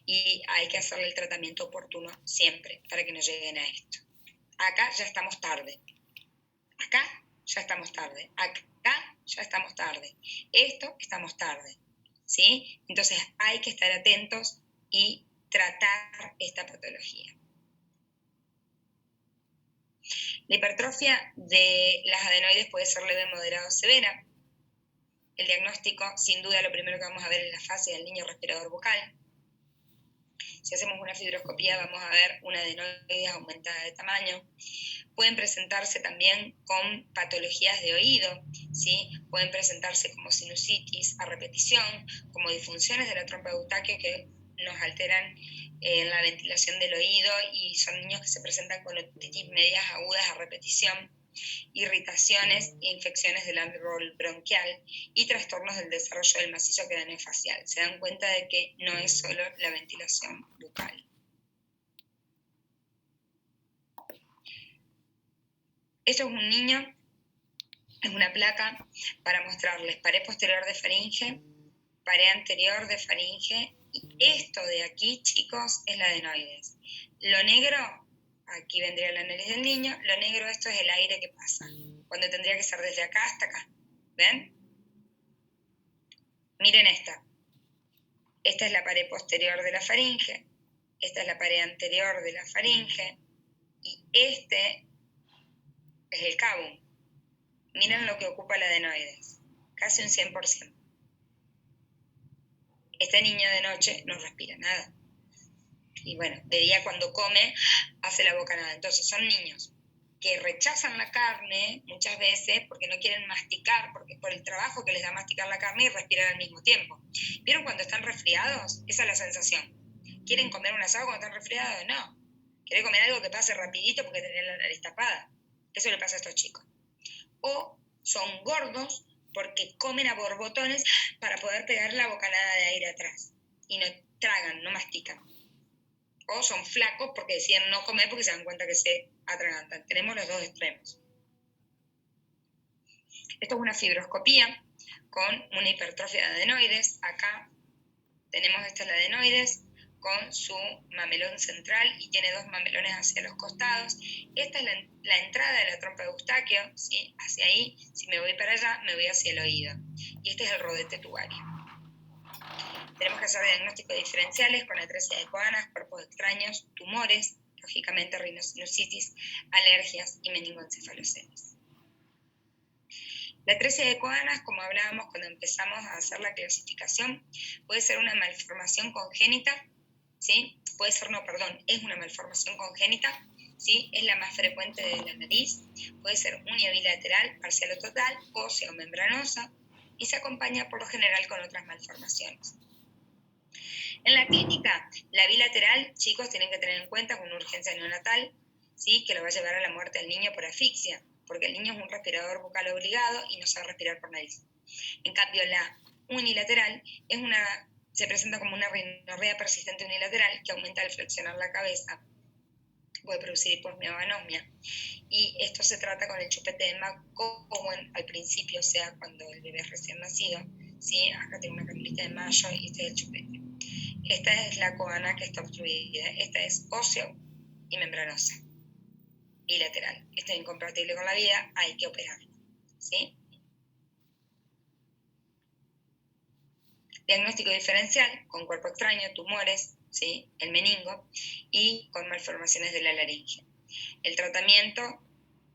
y hay que hacerle el tratamiento oportuno siempre para que no lleguen a esto. Acá ya estamos tarde. Acá ya estamos tarde. Acá ya estamos tarde. Esto estamos tarde. ¿Sí? Entonces hay que estar atentos y tratar esta patología. La hipertrofia de las adenoides puede ser leve, moderada o severa. El diagnóstico, sin duda, lo primero que vamos a ver es la fase del niño respirador bucal. Si hacemos una fibroscopía vamos a ver una adenoide aumentada de tamaño. Pueden presentarse también con patologías de oído, ¿sí? Pueden presentarse como sinusitis a repetición, como disfunciones de la trompa de Eustaquio que nos alteran la ventilación del oído, y son niños que se presentan con otitis medias agudas a repetición. irritaciones e infecciones del árbol bronquial y trastornos del desarrollo del macizo craneofacial. Se dan cuenta de que no es solo la ventilación bucal. Esto es un niño, es una placa para mostrarles pared posterior de faringe, pared anterior de faringe, y esto de aquí, chicos, es la adenoides. Lo negro, aquí vendría la nariz del niño, lo negro esto es el aire que pasa, cuando tendría que ser desde acá hasta acá. ¿Ven? Miren esta. Esta es la pared posterior de la faringe, esta es la pared anterior de la faringe, y este es el cabum. Miren lo que ocupa la adenoides, casi un 100%. Este niño de noche no respira nada. Y bueno, de día cuando come, hace la bocanada. Entonces son niños que rechazan la carne muchas veces porque no quieren masticar, porque por el trabajo que les da masticar la carne y respirar al mismo tiempo. ¿Vieron cuando están resfriados? Esa es la sensación. ¿Quieren comer un asado cuando están resfriados? No. Quieren comer algo que pase rapidito porque tienen la nariz tapada. Eso le pasa a estos chicos. O son gordos porque comen a borbotones para poder pegar la bocanada de aire atrás. Y no tragan, no mastican. O son flacos porque deciden no comer porque se dan cuenta que se atragantan. Tenemos los dos extremos. Esto es una fibroscopía con una hipertrofia de adenoides. Acá tenemos esta es la adenoides con su mamelón central y tiene dos mamelones hacia los costados. Esta es la entrada de la trompa de Eustaquio, ¿sí? Hacia ahí. Si me voy para allá, me voy hacia el oído. Y este es el rodete tubario. Tenemos que hacer diagnósticos diferenciales con atresia de Coanas, cuerpos extraños, tumores, lógicamente rinosinusitis, alergias y meningoencefaloceles. La atresia de Coanas, como hablábamos cuando empezamos a hacer la clasificación, puede ser una malformación congénita, ¿sí? Es una malformación congénita, ¿sí? Es la más frecuente de la nariz, puede ser unibilateral, parcial o total, ósea o membranosa, y se acompaña por lo general con otras malformaciones. En la clínica, la bilateral, chicos, tienen que tener en cuenta con una urgencia neonatal, ¿sí? Que lo va a llevar a la muerte del niño por asfixia, porque el niño es un respirador bucal obligado y no sabe respirar por nariz. En cambio, la unilateral se presenta como una rinorrea persistente unilateral que aumenta al flexionar la cabeza, puede producir hiposmia o anosmia. Y esto se trata con el chupete de McCowan al principio, o sea, cuando el bebé es recién nacido. ¿Sí? Acá tengo una canulita de mayo y este es el chupete. Esta es la coana que está obstruida. Esta es óseo y membranosa. Bilateral. Esto es incompatible con la vida, hay que operarlo. ¿Sí? Diagnóstico diferencial con cuerpo extraño, tumores, ¿sí? El meningo, y con malformaciones de la laringe. El tratamiento,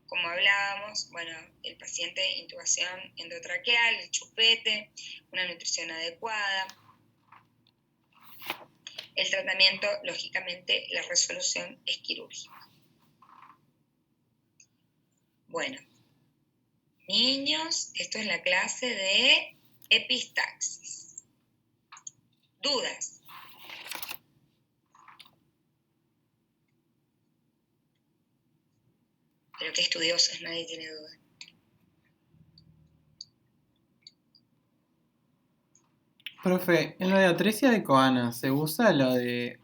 como hablábamos, bueno, el paciente, intubación endotraqueal, el chupete, una nutrición adecuada. El tratamiento, lógicamente, la resolución es quirúrgica. Bueno, niños, esto es la clase de epistaxis. ¿Dudas? Pero qué estudiosos, nadie tiene duda. Profe, en lo de atresia de Coanas, ¿se usa lo de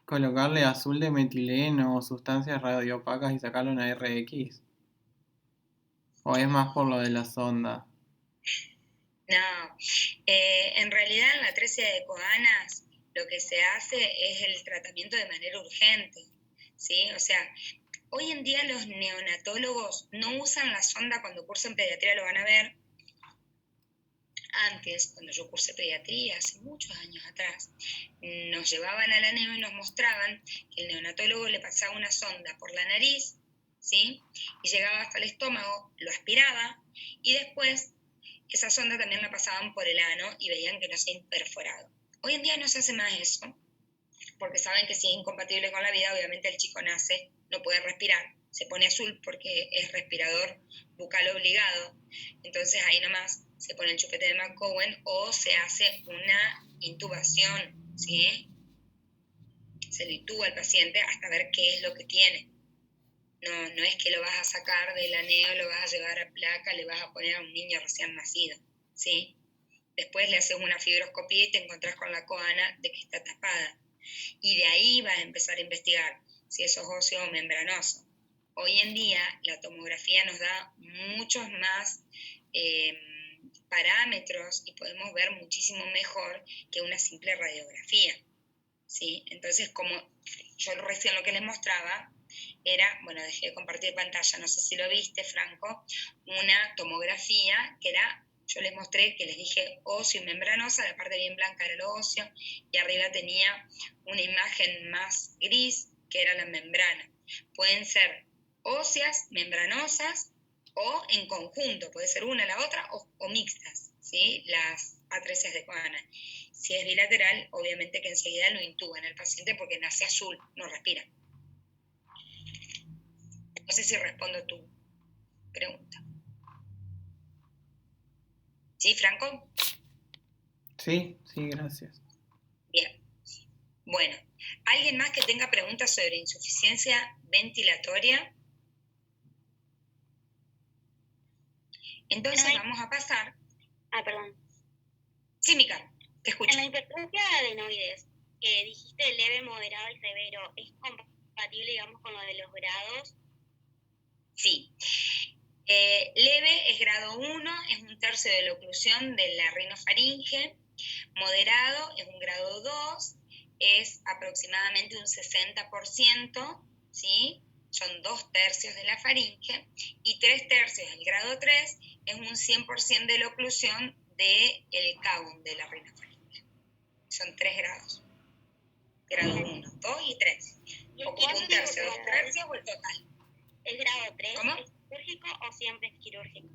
colocarle azul de metileno o sustancias radiopacas y sacarle una RX? ¿O es más por lo de la sonda? No, en realidad en la atresia de Coanas lo que se hace es el tratamiento de manera urgente, ¿sí? O sea, hoy en día los neonatólogos no usan la sonda cuando cursan pediatría, lo van a ver. Antes, cuando yo cursé pediatría, hace muchos años atrás, nos llevaban a la neo y nos mostraban que el neonatólogo le pasaba una sonda por la nariz, ¿sí? Y llegaba hasta el estómago, lo aspiraba, y después esa sonda también la pasaban por el ano y veían que no se había perforado. Hoy en día no se hace más eso, porque saben que si es incompatible con la vida, obviamente el chico nace, no puede respirar, se pone azul porque es respirador bucal obligado, entonces ahí nomás se pone el chupete de McCowan o se hace una intubación, ¿sí? Se le intuba al paciente hasta ver qué es lo que tiene. No es que lo vas a sacar del aneo, lo vas a llevar a placa, le vas a poner a un niño recién nacido, ¿sí? Después le haces una fibroscopía y te encontrás con la coana de que está tapada. Y de ahí vas a empezar a investigar si eso es óseo o membranoso. Hoy en día la tomografía nos da muchos más parámetros y podemos ver muchísimo mejor que una simple radiografía, ¿sí? Entonces, como yo recién lo que les mostraba era, bueno, dejé de compartir pantalla, no sé si lo viste, Franco, una tomografía que era, yo les mostré que les dije óseo y membranosa, la parte bien blanca era lo óseo, y arriba tenía una imagen más gris, que era la membrana. Pueden ser óseas, membranosas, o en conjunto, puede ser una la otra, o mixtas, ¿sí? Las atresias de Coana. Si es bilateral, obviamente que enseguida lo intuban al paciente porque nace azul, no respira. No sé si respondo tu pregunta. ¿Sí, Franco? Sí, gracias. Bien. Bueno, ¿alguien más que tenga preguntas sobre insuficiencia ventilatoria? Entonces vamos a pasar. Perdón. Sí, Mica, te escucho. En la hipertrofia de adenoides, que dijiste leve, moderado y severo, ¿es compatible, digamos, con lo de los grados? Sí. Leve es grado 1, es 1/3 de la oclusión de la rinofaringe. Moderado es un grado 2, es aproximadamente un 60%, ¿sí? Son 2/3 de la faringe. Y 3/3, el grado 3, es un 100% de la oclusión del cagum de la rinofaringe. Son 3 grados. Grado 1, 2 y 3. Ocupa 1/3, 2/3 o el total. ¿Es grado 3? ¿Cómo? ¿Es quirúrgico o siempre es quirúrgico?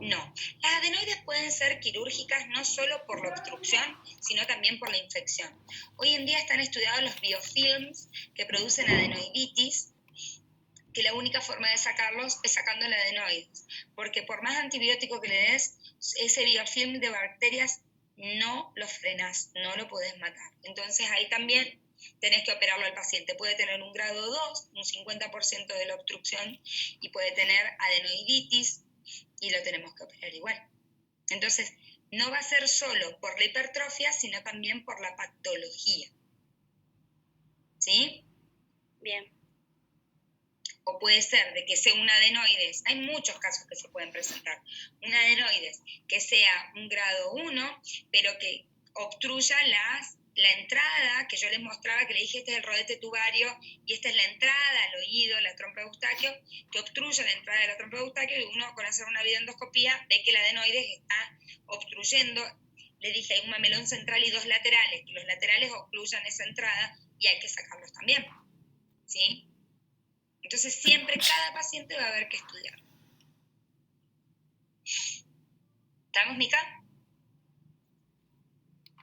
No, las adenoides pueden ser quirúrgicas no solo por la obstrucción, sino también por la infección. Hoy en día están estudiados los biofilms que producen adenoiditis, que la única forma de sacarlos es sacando el adenoides, porque por más antibiótico que le des, ese biofilm de bacterias no lo frenas, no lo podés matar. Entonces ahí también tenés que operarlo al paciente. Puede tener un grado 2, un 50% de la obstrucción, y puede tener adenoiditis, y lo tenemos que operar igual. Entonces, no va a ser solo por la hipertrofia, sino también por la patología. ¿Sí? Bien. O puede ser de que sea un adenoides, hay muchos casos que se pueden presentar, un adenoides que sea un grado 1, pero que obstruya la entrada, que yo les mostraba, que le dije este es el rodete tubario y esta es la entrada al oído, la trompa de Eustaquio, que obstruye la entrada de la trompa de Eustaquio, y uno con hacer una videoendoscopía ve que el adenoides está obstruyendo. Le dije hay un mamelón central y 2 laterales, que los laterales obstruyan esa entrada y hay que sacarlos también, ¿sí? Entonces siempre cada paciente va a haber que estudiar. ¿Estamos, Mica?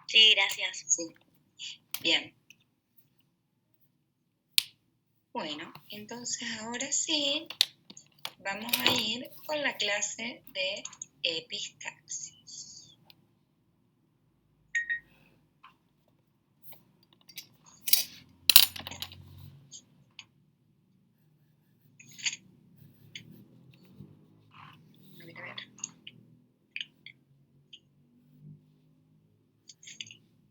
Sí, gracias. Sí. Bien. Bueno, entonces ahora sí vamos a ir con la clase de epistaxis.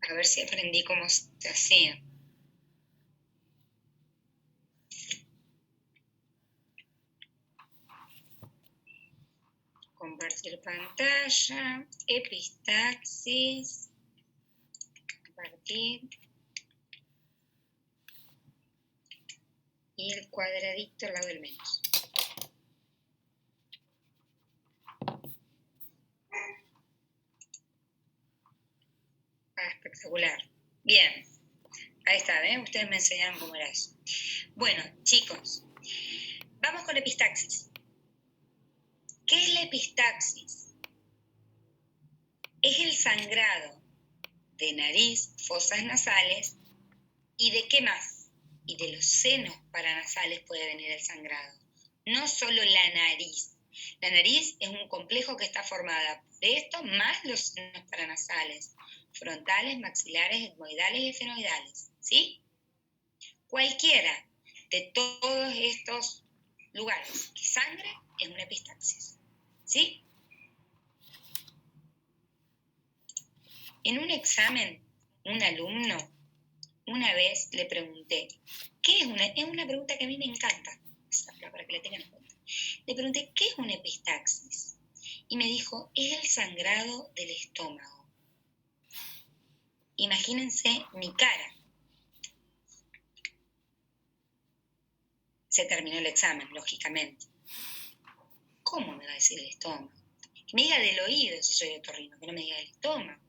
A ver si aprendí cómo se hacía. Compartir pantalla, epistaxis, compartir, y el cuadradito al lado del menos. Espectacular. Bien. Ahí está, ¿ven? Ustedes me enseñaron cómo era eso. Bueno, chicos, vamos con epistaxis. ¿Qué es la epistaxis? Es el sangrado de nariz, fosas nasales, ¿y de qué más? Y de los senos paranasales puede venir el sangrado. No solo la nariz. La nariz es un complejo que está formada de esto más los senos paranasales, frontales, maxilares, etmoidales y efenoidales, ¿sí? Cualquiera de todos estos lugares que sangre es una epistaxis. ¿Sí? En un examen, un alumno, una vez le pregunté, ¿qué es una? Es una pregunta que a mí me encanta, para que la tengan en cuenta. Le pregunté, ¿qué es una epistaxis? Y me dijo, es el sangrado del estómago. Imagínense mi cara. Se terminó el examen, lógicamente. ¿Cómo me va a decir el estómago? Que me diga del oído si soy otorrino, que no me diga del estómago.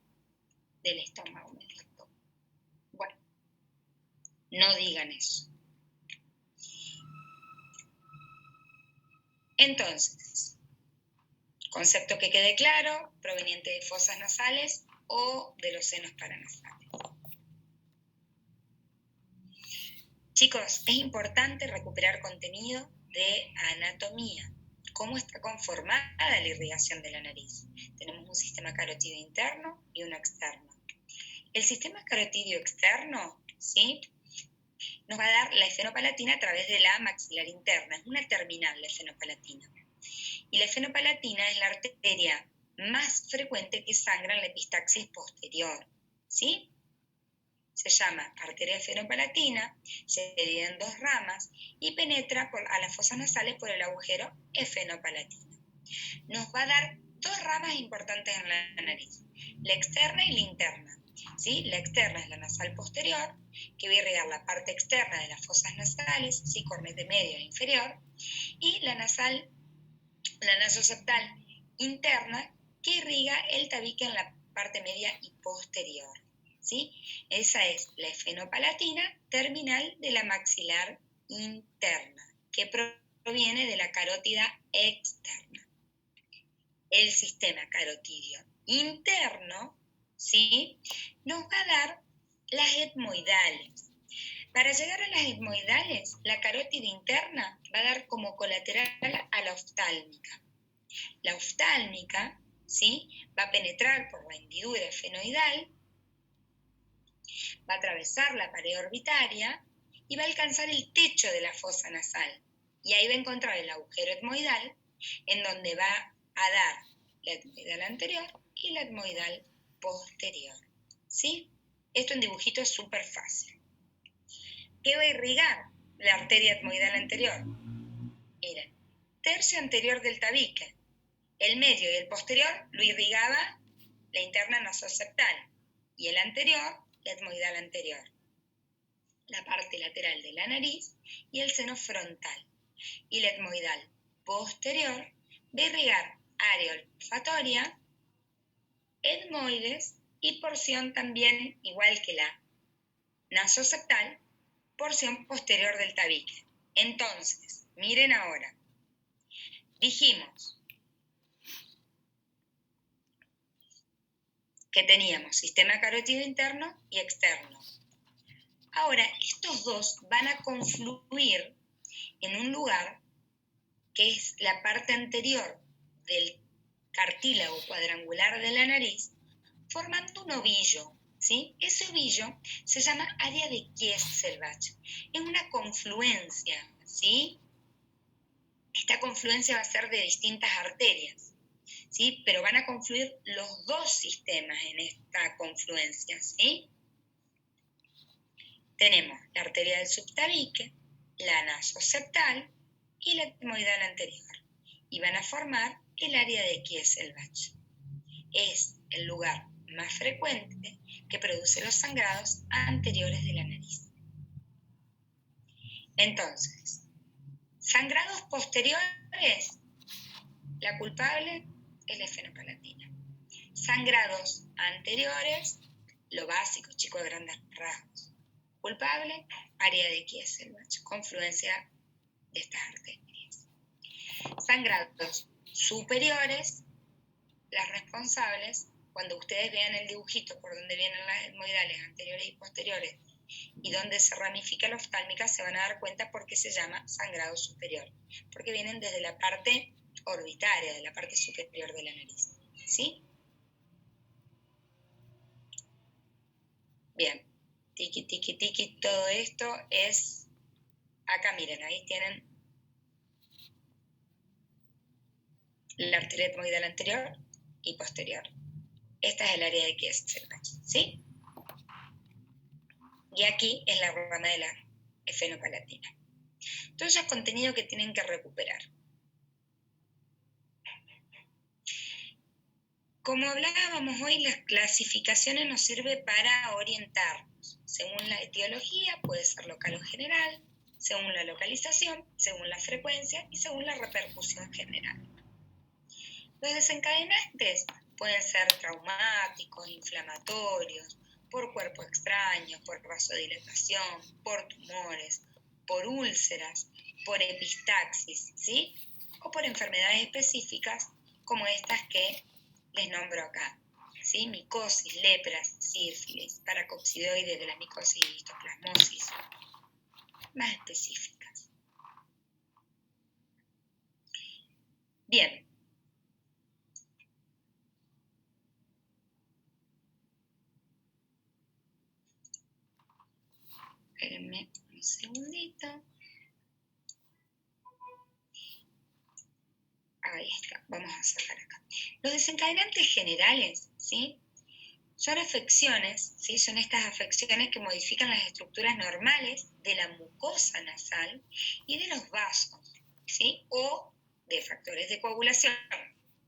Del estómago me dijo. Bueno, no digan eso. Entonces, concepto que quede claro, proveniente de fosas nasales o de los senos paranasales. Chicos, es importante recuperar contenido de anatomía. ¿Cómo está conformada la irrigación de la nariz? Tenemos un sistema carotidio interno y uno externo. El sistema carotidio externo, ¿sí?, nos va a dar la efenopalatina a través de la maxilar interna. Es una terminal la efenopalatina. Y la efenopalatina es la arteria más frecuente que sangra en la epistaxis posterior, ¿sí? Se llama arteria efenopalatina, se divide en dos ramas y penetra a las fosas nasales por el agujero efenopalatino. Nos va a dar dos ramas importantes en la nariz, la externa y la interna. ¿Sí? La externa es la nasal posterior, que va a irrigar la parte externa de las fosas nasales, ¿sí?, cornete medio e inferior, y la nasoseptal interna, que irriga el tabique en la parte media y posterior. ¿Sí? Esa es la efenopalatina terminal de la maxilar interna, que proviene de la carótida externa. El sistema carotidio interno, ¿sí?, nos va a dar las etmoidales. Para llegar a las etmoidales, la carótida interna va a dar como colateral a la oftálmica. La oftálmica, ¿sí?, va a penetrar por la hendidura efenoidal, va a atravesar la pared orbitaria y va a alcanzar el techo de la fosa nasal. Y ahí va a encontrar el agujero etmoidal, en donde va a dar la etmoidal anterior y la etmoidal posterior. ¿Sí? Esto en dibujito es súper fácil. ¿Qué va a irrigar la arteria etmoidal anterior? Miren, tercio anterior del tabique. El medio y el posterior lo irrigaba la interna nasoseptal y el anterior, la etmoidal anterior. La parte lateral de la nariz y el seno frontal. Y la etmoidal posterior va a irrigar área olfatoria, etmoides y porción también, igual que la nasoseptal, porción posterior del tabique. Entonces, miren ahora, dijimos que teníamos sistema carotido interno y externo. Ahora, estos dos van a confluir en un lugar que es la parte anterior del cartílago cuadrangular de la nariz, formando un ovillo, ¿sí? Ese ovillo se llama área de Kieselbach. Es una confluencia, ¿sí? Esta confluencia va a ser de distintas arterias, ¿sí? Pero van a confluir los dos sistemas en esta confluencia, ¿sí? Tenemos la arteria del subtabique, la nasoseptal y la etmoidal anterior. Y van a formar el área de Kieselbach. Es el lugar más frecuente que produce los sangrados anteriores de la nariz. Entonces, sangrados posteriores, la culpable es la efenopalatina. Sangrados anteriores, lo básico, chicos, de grandes rasgos. Culpable, área de Kieselbach, confluencia de estas arterias. Sangrados superiores, las responsables, cuando ustedes vean el dibujito por donde vienen las etmoidales anteriores y posteriores y donde se ramifica la oftálmica, se van a dar cuenta por qué se llama sangrado superior, porque vienen desde la parte orbitaria, de la parte superior de la nariz, ¿sí? Bien, tiki, tiki, tiki, todo esto es Acá miren, ahí tienen la arteria etmoidal anterior y posterior. Esta es el área de Kieselbach, ¿sí? Y aquí es la rama de la esfenopalatina. Todo eso es contenido que tienen que recuperar. Como hablábamos hoy, las clasificaciones nos sirven para orientarnos. Según la etiología, puede ser local o general, según la localización, según la frecuencia y según la repercusión general. Los desencadenantes pueden ser traumáticos, inflamatorios, por cuerpo extraño, por vasodilatación, por tumores, por úlceras, por epistaxis, ¿sí? O por enfermedades específicas como estas que les nombro acá, ¿sí? Micosis, lepras, sífilis, paracoccidoides de la micosis y histoplasmosis, más específicas. Bien. Espérenme un segundito. Ahí está, vamos a sacar acá. Los desencadenantes generales, ¿sí? Son afecciones, ¿sí? Son estas afecciones que modifican las estructuras normales de la mucosa nasal y de los vasos, ¿sí? O de factores de coagulación,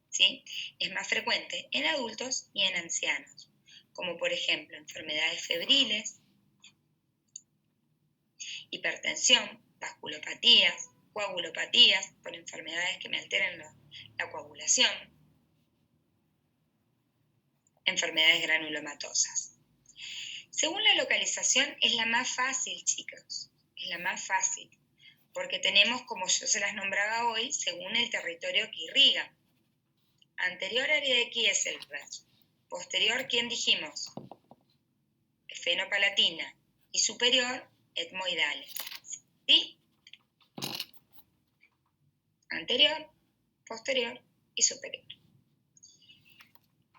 ¿sí? Es más frecuente en adultos y en ancianos, como por ejemplo enfermedades febriles, hipertensión, vasculopatías, coagulopatías por enfermedades que me alteran la coagulación, enfermedades granulomatosas. Según la localización es la más fácil, chicos, es la más fácil, porque tenemos, como yo se las nombraba hoy, según el territorio que irriga. Anterior área de Kieselbach, posterior, ¿quién dijimos? Esfenopalatina y superior, etmoidales, ¿sí? Anterior, posterior y superior.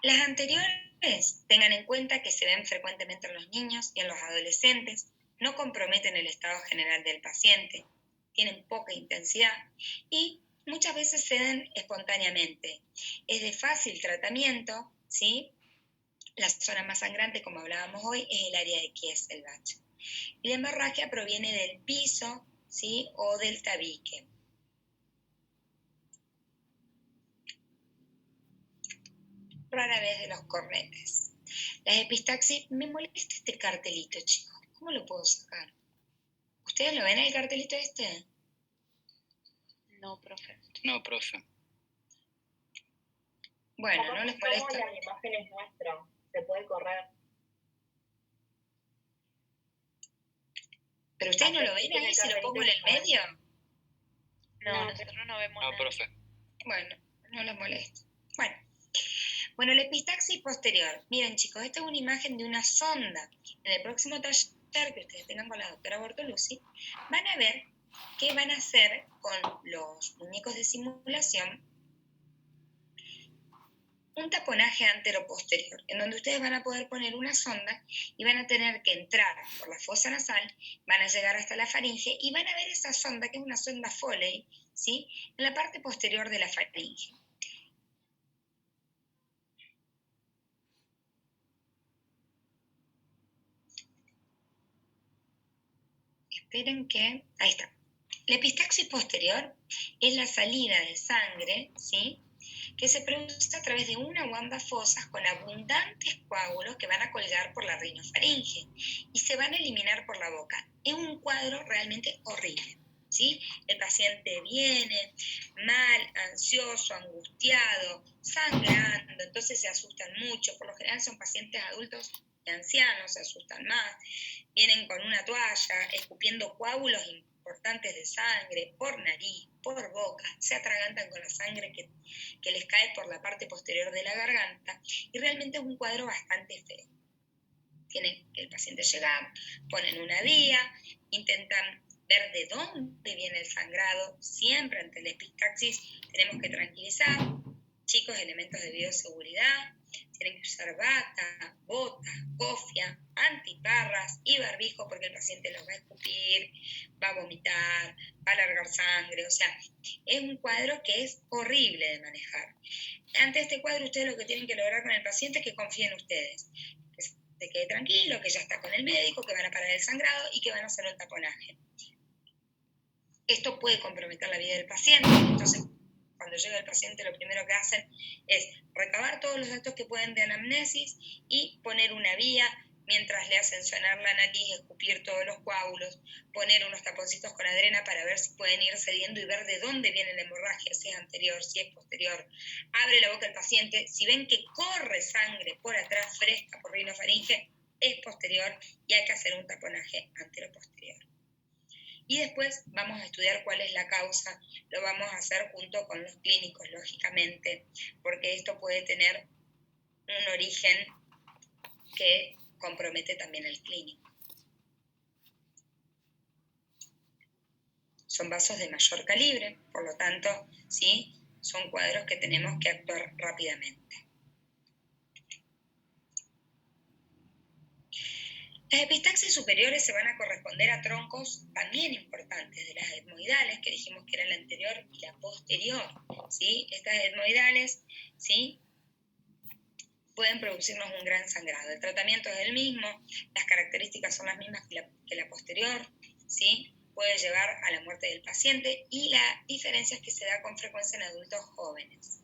Las anteriores, tengan en cuenta que se ven frecuentemente en los niños y en los adolescentes, no comprometen el estado general del paciente, tienen poca intensidad y muchas veces se dan espontáneamente. Es de fácil tratamiento, ¿sí? La zona más sangrante, como hablábamos hoy, es el área de Kieselbach. Y la hemorragia proviene del piso, ¿sí? O del tabique. Rara vez de los cornetes. Las epistaxis, me molesta este cartelito, chicos. ¿Cómo lo puedo sacar? ¿Ustedes lo ven el cartelito este? No, profe. No, profe. Bueno, no les molesta. Las imágenes muestran, se puede correr. ¿Pero ustedes no lo ven ahí si lo pongo en el medio? No, nosotros no vemos No, nada. profe. Bueno, no les molesta. Bueno, la epistaxis posterior. Miren, chicos, esta es una imagen de una sonda. En el próximo taller que ustedes tengan con la doctora Bortoluzzi, van a ver qué van a hacer con los muñecos de simulación. Un taponaje antero-posterior, en donde ustedes van a poder poner una sonda y van a tener que entrar por la fosa nasal, van a llegar hasta la faringe y van a ver esa sonda, que es una sonda Foley, ¿sí? En la parte posterior de la faringe. Esperen que... Ahí está. La epistaxis posterior es la salida de sangre, ¿sí? Que se produce a través de una o ambas fosas con abundantes coágulos que van a colgar por la rinofaringe y se van a eliminar por la boca. Es un cuadro realmente horrible, ¿sí? El paciente viene mal, ansioso, angustiado, sangrando, entonces se asustan mucho. Por lo general son pacientes adultos y ancianos, se asustan más. Vienen con una toalla, escupiendo coágulos importantes de sangre por nariz, por boca, se atragantan con la sangre que les cae por la parte posterior de la garganta y realmente es un cuadro bastante feo. Tienen que el paciente llegar, ponen una vía, intentan ver de dónde viene el sangrado. Siempre ante la epistaxis tenemos que tranquilizar. Chicos, elementos de bioseguridad, tienen que usar bata, botas, cofia, antiparras y barbijo, porque el paciente los va a escupir, va a vomitar, va a largar sangre, o sea, es un cuadro que es horrible de manejar. Ante este cuadro, ustedes lo que tienen que lograr con el paciente es que confíen en ustedes, que se quede tranquilo, que ya está con el médico, que van a parar el sangrado y que van a hacer un taponaje. Esto puede comprometer la vida del paciente, entonces cuando llega el paciente lo primero que hacen es recabar todos los datos que pueden de anamnesis y poner una vía mientras le hacen sonar la nariz, escupir todos los coágulos, poner unos taponcitos con adrena para ver si pueden ir cediendo y ver de dónde viene la hemorragia, si es anterior, si es posterior. Abre la boca el paciente, si ven que corre sangre por atrás fresca por rinofaringe, es posterior y hay que hacer un taponaje anteroposterior. Y después vamos a estudiar cuál es la causa, lo vamos a hacer junto con los clínicos, lógicamente, porque esto puede tener un origen que compromete también al clínico. Son vasos de mayor calibre, por lo tanto, ¿sí? Son cuadros que tenemos que actuar rápidamente. Las epistaxis superiores se van a corresponder a troncos también importantes de las etmoidales, que dijimos que era la anterior y la posterior, ¿sí? Estas etmoidales, ¿sí?, pueden producirnos un gran sangrado. El tratamiento es el mismo, las características son las mismas que la posterior, ¿sí? Puede llevar a la muerte del paciente y la diferencia es que se da con frecuencia en adultos jóvenes.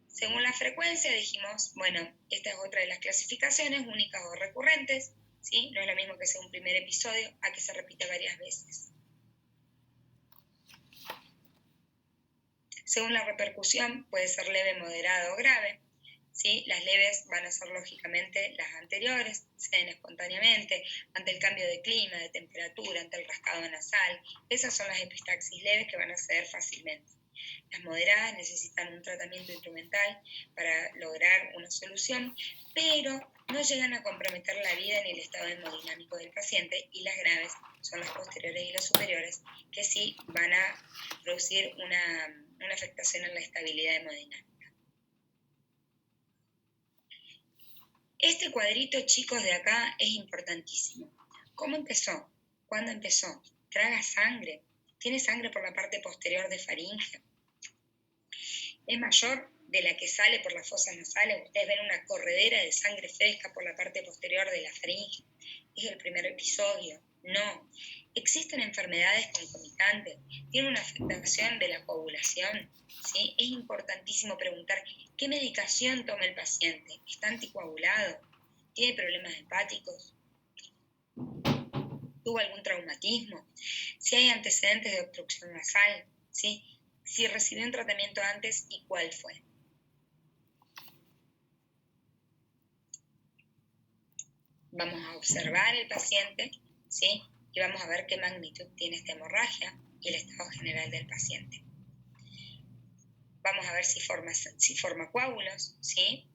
Según la frecuencia dijimos, bueno, esta es otra de las clasificaciones, únicas o recurrentes, ¿sí? No es lo mismo que sea un primer episodio a que se repita varias veces. Según la repercusión, puede ser leve, moderada o grave, ¿sí? Las leves van a ser lógicamente las anteriores, se den espontáneamente, ante el cambio de clima, de temperatura, ante el rascado nasal. Esas son las epistaxis leves que van a ceder fácilmente. Las moderadas necesitan un tratamiento instrumental para lograr una solución, pero no llegan a comprometer la vida ni el estado hemodinámico del paciente, y las graves son las posteriores y las superiores, que sí van a producir una afectación en la estabilidad hemodinámica. Este cuadrito, chicos, de acá es importantísimo. ¿Cómo empezó? ¿Cuándo empezó? ¿Traga sangre? ¿Tiene sangre por la parte posterior de faringe? ¿Es mayor de la que sale por las fosas nasales? Ustedes ven una corredera de sangre fresca por la parte posterior de la faringe. ¿Es el primer episodio? No. ¿Existen enfermedades concomitantes? ¿Tiene una afectación de la coagulación? ¿Sí? Es importantísimo preguntar qué medicación toma el paciente. ¿Está anticoagulado? ¿Tiene problemas hepáticos? ¿Tuvo algún traumatismo? Si hay antecedentes de obstrucción nasal, ¿sí? Si recibió un tratamiento antes y cuál fue. Vamos a observar el paciente, ¿sí? Y vamos a ver qué magnitud tiene esta hemorragia y el estado general del paciente. Vamos a ver si forma coágulos, ¿sí?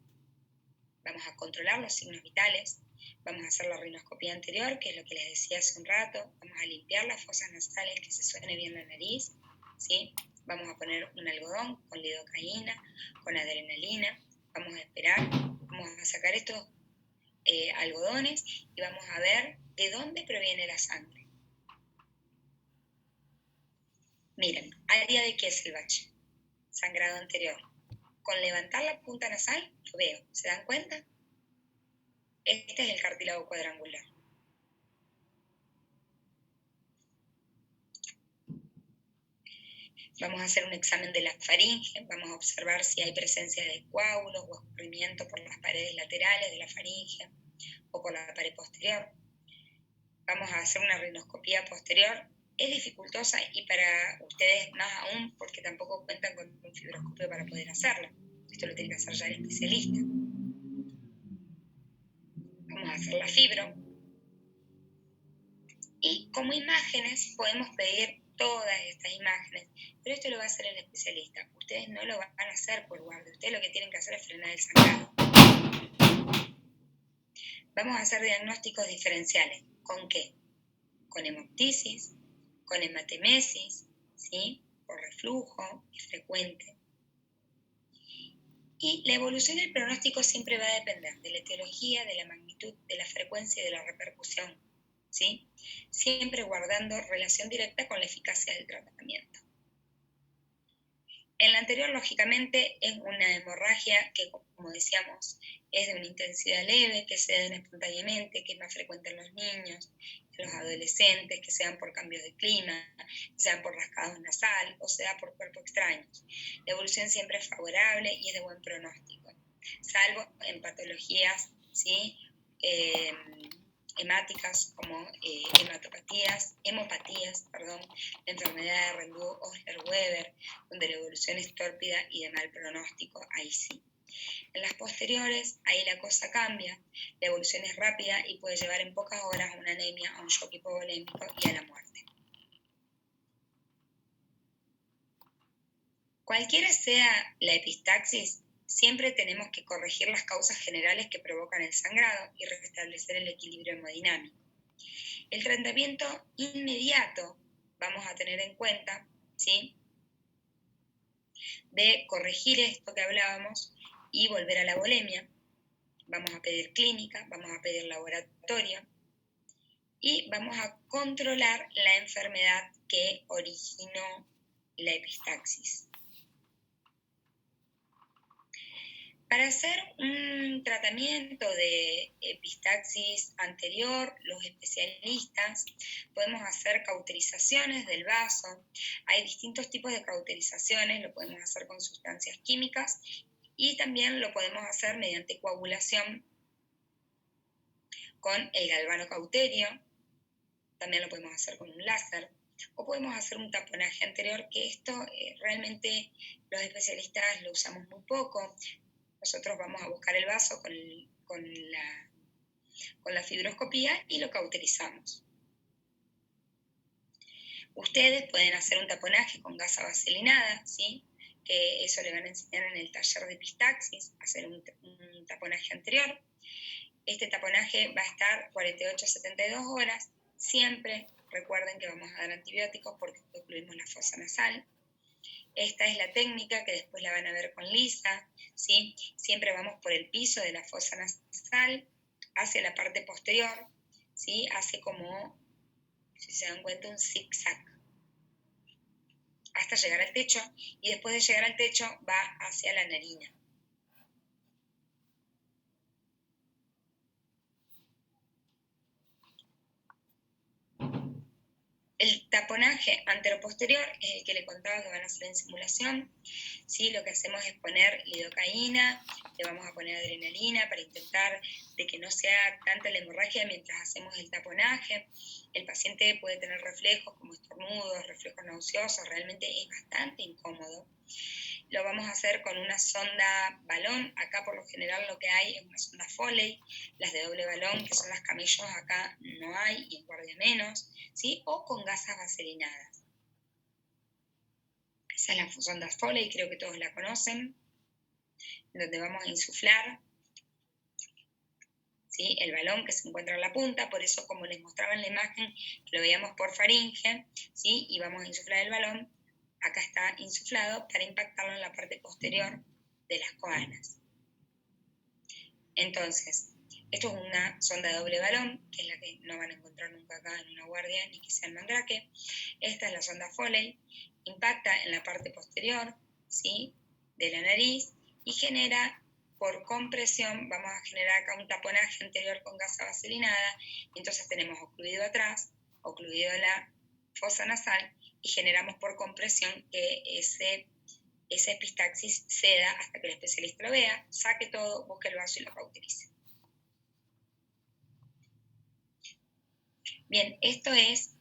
Vamos a controlar los signos vitales. Vamos a hacer la rinoscopía anterior, que es lo que les decía hace un rato. Vamos a limpiar las fosas nasales, que se suene bien la nariz, ¿sí? Vamos a poner un algodón con lidocaína, con adrenalina. Vamos a esperar, vamos a sacar estos algodones y vamos a ver de dónde proviene la sangre. Miren, área de Kieselbach, sangrado anterior. Con levantar la punta nasal lo veo, ¿se dan cuenta? Este es el cartílago cuadrangular. Vamos a hacer un examen de la faringe, vamos a observar si hay presencia de coágulos o escurrimiento por las paredes laterales de la faringe o por la pared posterior. Vamos a hacer una rinoscopía posterior. Es dificultosa y para ustedes más aún porque tampoco cuentan con un fibroscopio para poder hacerla. Esto lo tiene que hacer ya el especialista. Vamos a hacer la fibro. Y como imágenes podemos pedir todas estas imágenes, pero esto lo va a hacer el especialista. Ustedes no lo van a hacer por guardia. Ustedes lo que tienen que hacer es frenar el sangrado. Vamos a hacer diagnósticos diferenciales. ¿Con qué? Con hemoptisis, con hematemesis, ¿sí? Por reflujo, es frecuente. Y la evolución del pronóstico siempre va a depender de la etiología, de la magnitud, de la frecuencia y de la repercusión, ¿sí? Siempre guardando relación directa con la eficacia del tratamiento. En la anterior, lógicamente, es una hemorragia que, como decíamos, es de una intensidad leve, que se dan espontáneamente, que es más frecuente en los niños, en los adolescentes, que sean por cambios de clima, que sean por rascados nasal o sea por cuerpos extraños. La evolución siempre es favorable y es de buen pronóstico, salvo en patologías, ¿sí? Hemáticas como hemopatías, la enfermedad de Rendu-Osler-Weber, donde la evolución es tórpida y de mal pronóstico, ahí sí. En las posteriores, ahí la cosa cambia, la evolución es rápida y puede llevar en pocas horas a una anemia, a un shock hipovolémico y a la muerte. Cualquiera sea la epistaxis, siempre tenemos que corregir las causas generales que provocan el sangrado y restablecer el equilibrio hemodinámico. El tratamiento inmediato vamos a tener en cuenta, ¿sí?, de corregir esto que hablábamos y volver a la volemia. Vamos a pedir clínica, vamos a pedir laboratorio y vamos a controlar la enfermedad que originó la epistaxis. Para hacer un tratamiento de epistaxis anterior, los especialistas podemos hacer cauterizaciones del vaso. Hay distintos tipos de cauterizaciones, lo podemos hacer con sustancias químicas y también lo podemos hacer mediante coagulación con el galvanocauterio, también lo podemos hacer con un láser, o podemos hacer un taponaje anterior, que esto realmente los especialistas lo usamos muy poco. Nosotros vamos a buscar el vaso con la fibroscopía y lo cauterizamos. Ustedes pueden hacer un taponaje con gasa vaselinada, ¿sí?, que eso le van a enseñar en el taller de epistaxis, hacer un taponaje anterior. Este taponaje va a estar 48 a 72 horas. Siempre recuerden que vamos a dar antibióticos porque ocluimos la fosa nasal. Esta es la técnica que después la van a ver con Lisa, ¿sí? Siempre vamos por el piso de la fosa nasal hacia la parte posterior, ¿sí? Hace como, si se dan cuenta, un zigzag hasta llegar al techo, y después de llegar al techo va hacia la narina. El taponaje anteroposterior es el que le contaba que van a hacer en simulación, ¿sí? Lo que hacemos es poner lidocaína, le vamos a poner adrenalina para intentar de que no sea tanta la hemorragia mientras hacemos el taponaje. El paciente puede tener reflejos como estornudos, reflejos nauseosos, realmente es bastante incómodo. Lo vamos a hacer con una sonda balón. Acá por lo general lo que hay es una sonda Foley, las de doble balón, que son las camellos, acá no hay y en guardia menos, ¿sí? O con gasas vaselinadas. Esa es la sonda Foley, creo que todos la conocen, donde vamos a insuflar, ¿sí?, el balón que se encuentra en la punta. Por eso, como les mostraba en la imagen, lo veíamos por faringe, ¿sí?, y vamos a insuflar el balón. Acá está insuflado para impactarlo en la parte posterior de las coanas. Entonces, esto es una sonda de doble balón, que es la que no van a encontrar nunca acá en una guardia, ni que sea en Mandrake. Esta es la sonda Foley, impacta en la parte posterior, ¿sí?, de la nariz y genera, por compresión, vamos a generar acá un taponaje anterior con gasa vaselinada, y entonces tenemos ocluido atrás, ocluido la fosa nasal, y generamos por compresión que esa epistaxis ceda hasta que el especialista lo vea, saque todo, busque el vaso y lo cauterice. Bien, esto es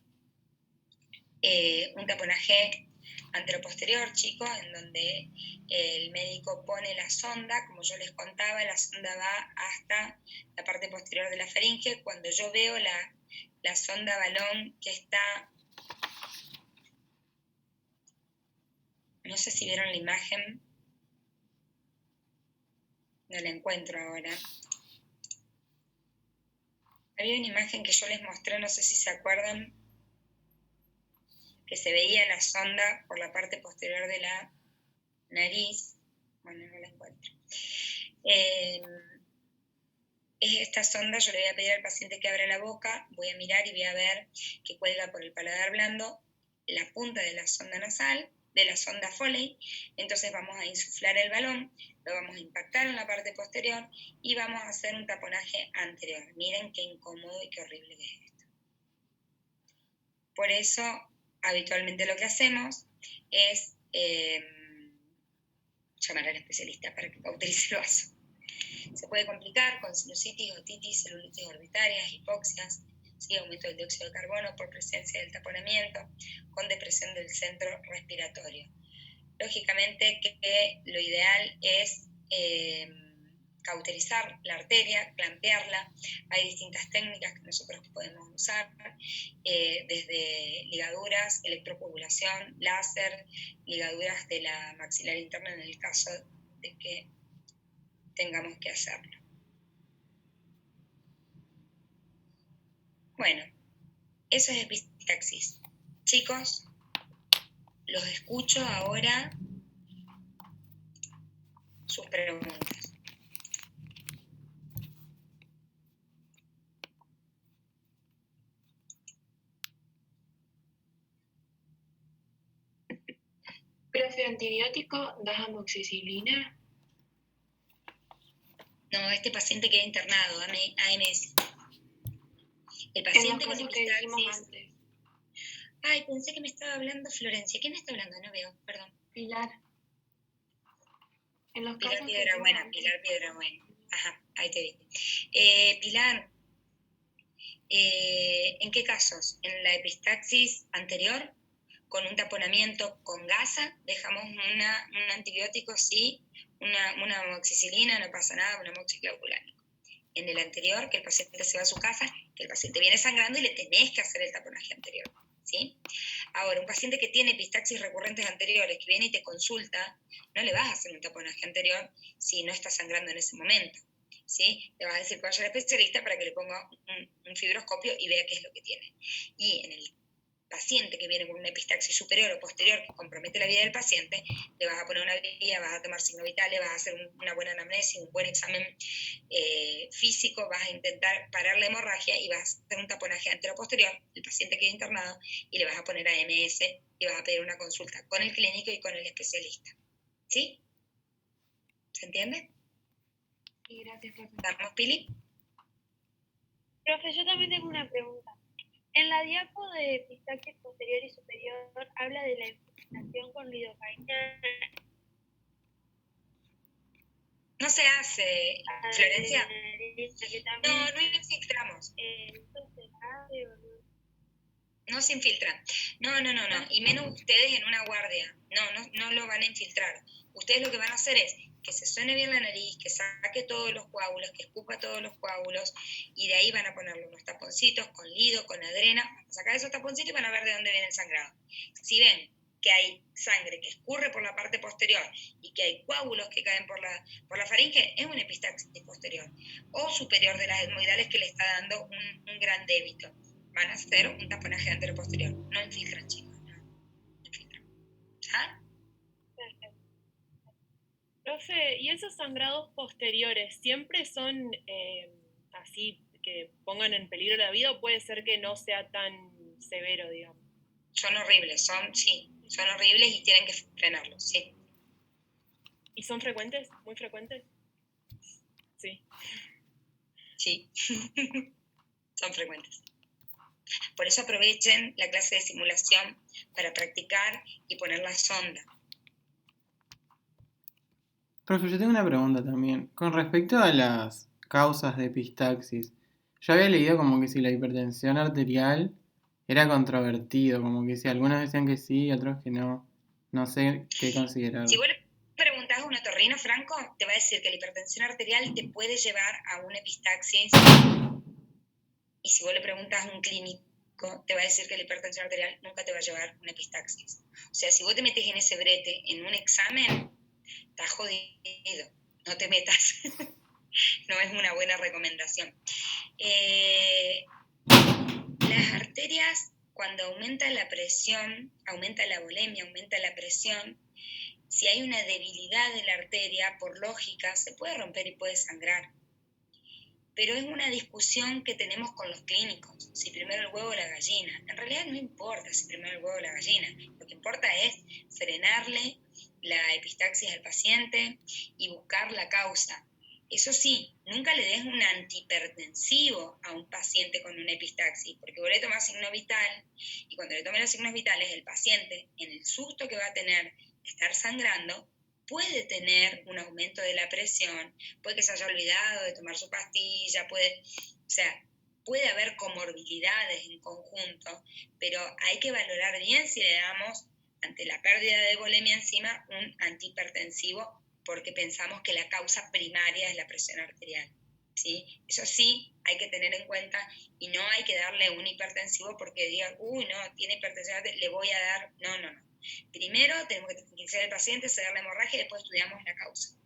un taponaje anteroposterior, chicos, en donde el médico pone la sonda. Como yo les contaba, la sonda va hasta la parte posterior de la faringe. Cuando yo veo la sonda balón que está, no sé si vieron la imagen, no la encuentro ahora. Había una imagen que yo les mostré, no sé si se acuerdan, que se veía la sonda por la parte posterior de la nariz. Bueno, no la encuentro. Es esta sonda, yo le voy a pedir al paciente que abra la boca, voy a mirar y voy a ver que cuelga por el paladar blando la punta de la sonda nasal, de la sonda Foley. Entonces vamos a insuflar el balón, lo vamos a impactar en la parte posterior y vamos a hacer un taponaje anterior. Miren qué incómodo y qué horrible que es esto. Por eso, habitualmente lo que hacemos es llamar al especialista para que cauterice el vaso. Se puede complicar con sinusitis, otitis, celulitis orbitarias, hipoxias, ¿sí? Aumento del dióxido de carbono por presencia del taponamiento, con depresión del centro respiratorio. Lógicamente que lo ideal es cauterizar la arteria, clampearla. Hay distintas técnicas que nosotros podemos usar, desde ligaduras, electrocoagulación, láser, ligaduras de la maxilar interna en el caso de que tengamos que hacerlo. Bueno, eso es epistaxis. Chicos, los escucho ahora sus preguntas. ¿Profe, antibiótico das amoxicilina? No, este paciente queda internado, AMS. El Es paciente lo con caso que dijimos epistaxis. antes. Ay, pensé que me estaba hablando Florencia. ¿Quién me está hablando? No veo, perdón. Pilar. En los Pilar casos que Piedrabuena, dijimos Pilar antes. Piedrabuena. Ajá, ahí te vi. Pilar, ¿en qué casos? En la epistaxis anterior, con un taponamiento con gasa, dejamos un antibiótico, sí, una amoxicilina, no pasa nada, una amoxiclavulánico. En el anterior, que el paciente se va a su casa, que el paciente viene sangrando y le tenés que hacer el taponaje anterior, ¿sí? Ahora, un paciente que tiene epistaxis recurrentes anteriores, que viene y te consulta, no le vas a hacer un taponaje anterior si no está sangrando en ese momento, ¿sí? Le vas a decir que vaya al especialista para que le ponga un fibroscopio y vea qué es lo que tiene. Y en el paciente que viene con una epistaxis superior o posterior que compromete la vida del paciente, le vas a poner una guía, vas a tomar signos vitales, vas a hacer una buena anamnesis, un buen examen físico, vas a intentar parar la hemorragia y vas a hacer un taponaje antero-posterior, el paciente queda internado, y le vas a poner AMS y vas a pedir una consulta con el clínico y con el especialista. ¿Sí? ¿Se entiende? Sí, gracias, profe. ¿Estamos, Pili? Profe, yo también tengo una pregunta. En la diapo de epistaxis posterior y superior habla de la infiltración con lidocaína. No se hace, Florencia. Que también, No infiltramos. ¿esto se hace o no? No se infiltran. No. Y menos ustedes en una guardia. No lo van a infiltrar. Ustedes lo que van a hacer es que se suene bien la nariz, que saque todos los coágulos, que escupa todos los coágulos, y de ahí van a ponerle unos taponcitos con lido, con adrena, van a sacar esos taponcitos y van a ver de dónde viene el sangrado. Si ven que hay sangre que escurre por la parte posterior y que hay coágulos que caen por la faringe, es una epistaxis posterior o superior de las etmoidales que le está dando un gran débito. Van a hacer un taponaje anteroposterior. No infiltran, chicos, no infiltran. ¿Ah? Profe, ¿y esos sangrados posteriores siempre son así que pongan en peligro la vida o puede ser que no sea tan severo, digamos? Son horribles, son horribles y tienen que frenarlos, sí. ¿Y son frecuentes? ¿Muy frecuentes? Sí. Sí, son frecuentes. Por eso aprovechen la clase de simulación para practicar y poner la sonda. Profe, yo tengo una pregunta también. Con respecto a las causas de epistaxis, yo había leído como que si la hipertensión arterial era controvertido, como que si algunos decían que sí y otros que no. No sé qué considerar. Si vos le preguntás a un otorrino, Franco, te va a decir que la hipertensión arterial te puede llevar a una epistaxis. Y si vos le preguntas a un clínico, te va a decir que la hipertensión arterial nunca te va a llevar a una epistaxis. O sea, si vos te metes en ese brete en un examen, estás jodido, no te metas. No es una buena recomendación. Las arterias, cuando aumenta la presión, aumenta la volemia, aumenta la presión, Si hay una debilidad de la arteria, por lógica, se puede romper y puede sangrar. Pero es una discusión que tenemos con los clínicos, si primero el huevo o la gallina. En realidad no importa si primero el huevo o la gallina, lo que importa es frenarle la epistaxis al paciente y buscar la causa. Eso sí, nunca le des un antihipertensivo a un paciente con una epistaxis, porque vos le tomás signo vital, y cuando le tomes los signos vitales, el paciente, en el susto que va a tener de estar sangrando, puede tener un aumento de la presión, puede que se haya olvidado de tomar su pastilla, puede haber comorbilidades en conjunto, pero hay que valorar bien si le damos, ante la pérdida de volemia enzima, un antihipertensivo, porque pensamos que la causa primaria es la presión arterial, ¿sí? Eso sí hay que tener en cuenta, y no hay que darle un hipertensivo porque digan, no, tiene hipertensión arterial, le voy a dar, no. Primero tenemos que tranquilizar al paciente, ceder la hemorragia y después estudiamos la causa.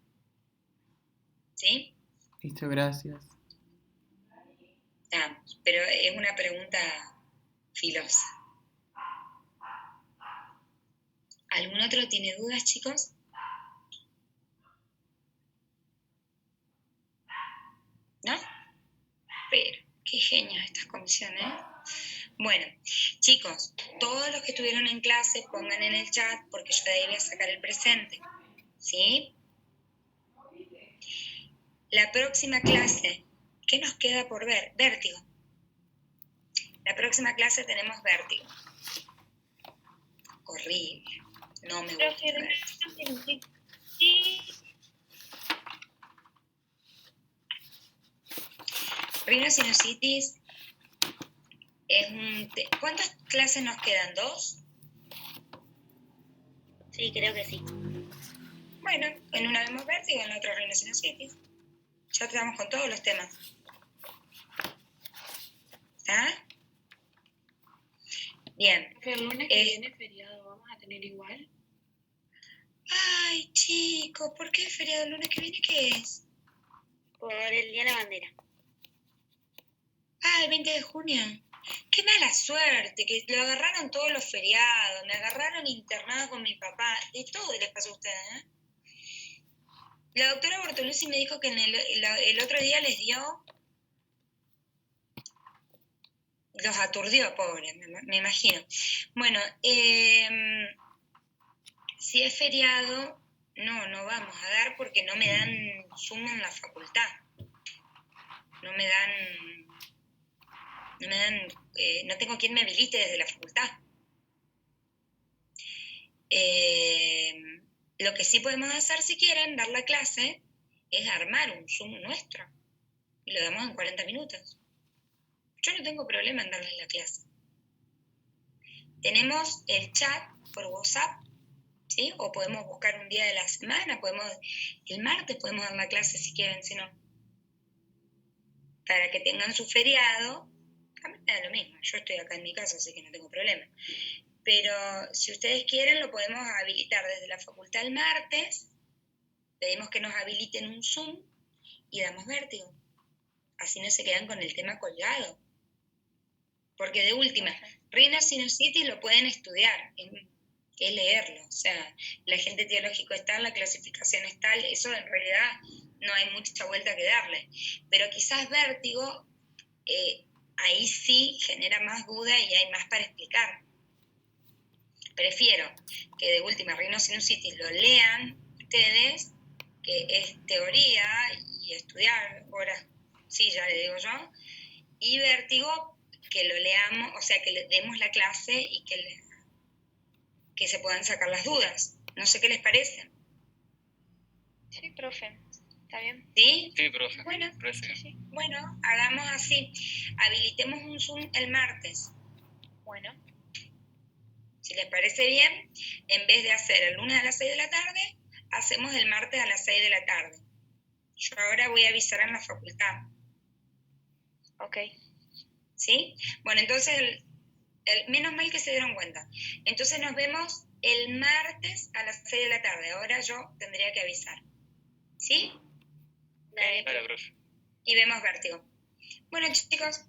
¿Sí? Listo, gracias. Estamos, pero es una pregunta filosa. ¿Algún otro tiene dudas, chicos? ¿No? Pero, qué genios estas comisiones, ¿eh? Bueno, chicos, todos los que estuvieron en clase pongan en el chat porque yo de ahí voy a sacar el presente, ¿sí? La próxima clase, ¿qué nos queda por ver? Vértigo. La próxima clase tenemos vértigo. Horrible, no me gusta vértigo. Rinosinusitis es un... ¿Cuántas clases nos quedan? ¿2? Sí, creo que sí. Bueno, en una vemos vértigo, en la otra rinosinusitis. Ya estamos con todos los temas. ¿Ah? Bien. El lunes que viene feriado, ¿vamos a tener igual? Ay, chicos, ¿por qué feriado el lunes que viene? ¿Qué es? Por el Día de la Bandera. Ah, el 20 de junio. Qué mala suerte, que lo agarraron todos los feriados, me agarraron internada con mi papá, de todo les pasó a ustedes, ¿eh? La doctora Bortoluzzi me dijo que el otro día les dio, los aturdió, pobre, me imagino. Bueno, si es feriado, no vamos a dar porque no me dan Zoom en la facultad. No tengo quien me habilite desde la facultad. Lo que sí podemos hacer, si quieren, dar la clase, es armar un Zoom nuestro. Y lo damos en 40 minutos. Yo no tengo problema en darles la clase. Tenemos el chat por WhatsApp, ¿sí? O podemos buscar un día de la semana, el martes podemos dar la clase si quieren, si no. Para que tengan su feriado, a mí me da lo mismo, yo estoy acá en mi casa, así que no tengo problema. Pero si ustedes quieren, lo podemos habilitar desde la facultad el martes, pedimos que nos habiliten un Zoom y damos vértigo. Así no se quedan con el tema colgado. Porque de última, rinosinusitis lo pueden estudiar, es leerlo. O sea, el agente etiológico es tal, la clasificación es tal, eso en realidad no hay mucha vuelta que darle. Pero quizás vértigo, ahí sí genera más duda y hay más para explicar. Prefiero que de última rinosinusitis lo lean ustedes, que es teoría y estudiar, ahora sí, ya le digo yo, y vértigo, que lo leamos, o sea, que le demos la clase y que se puedan sacar las dudas. No sé qué les parece. Sí, profe, ¿está bien? ¿Sí? Sí, profe. Bueno, Sí. bueno, hagamos así. Habilitemos un Zoom el martes. Bueno, Si les parece bien, en vez de hacer el lunes a las 6 de la tarde, hacemos el martes a las 6 de la tarde. Yo ahora voy a avisar en la facultad. ok. ¿Sí? Bueno, entonces, menos mal que se dieron cuenta. Entonces nos vemos el martes a las 6 de la tarde. Ahora yo tendría que avisar. ¿Sí? Dale. Dale, profe. Y vemos vértigo. Bueno, chicos,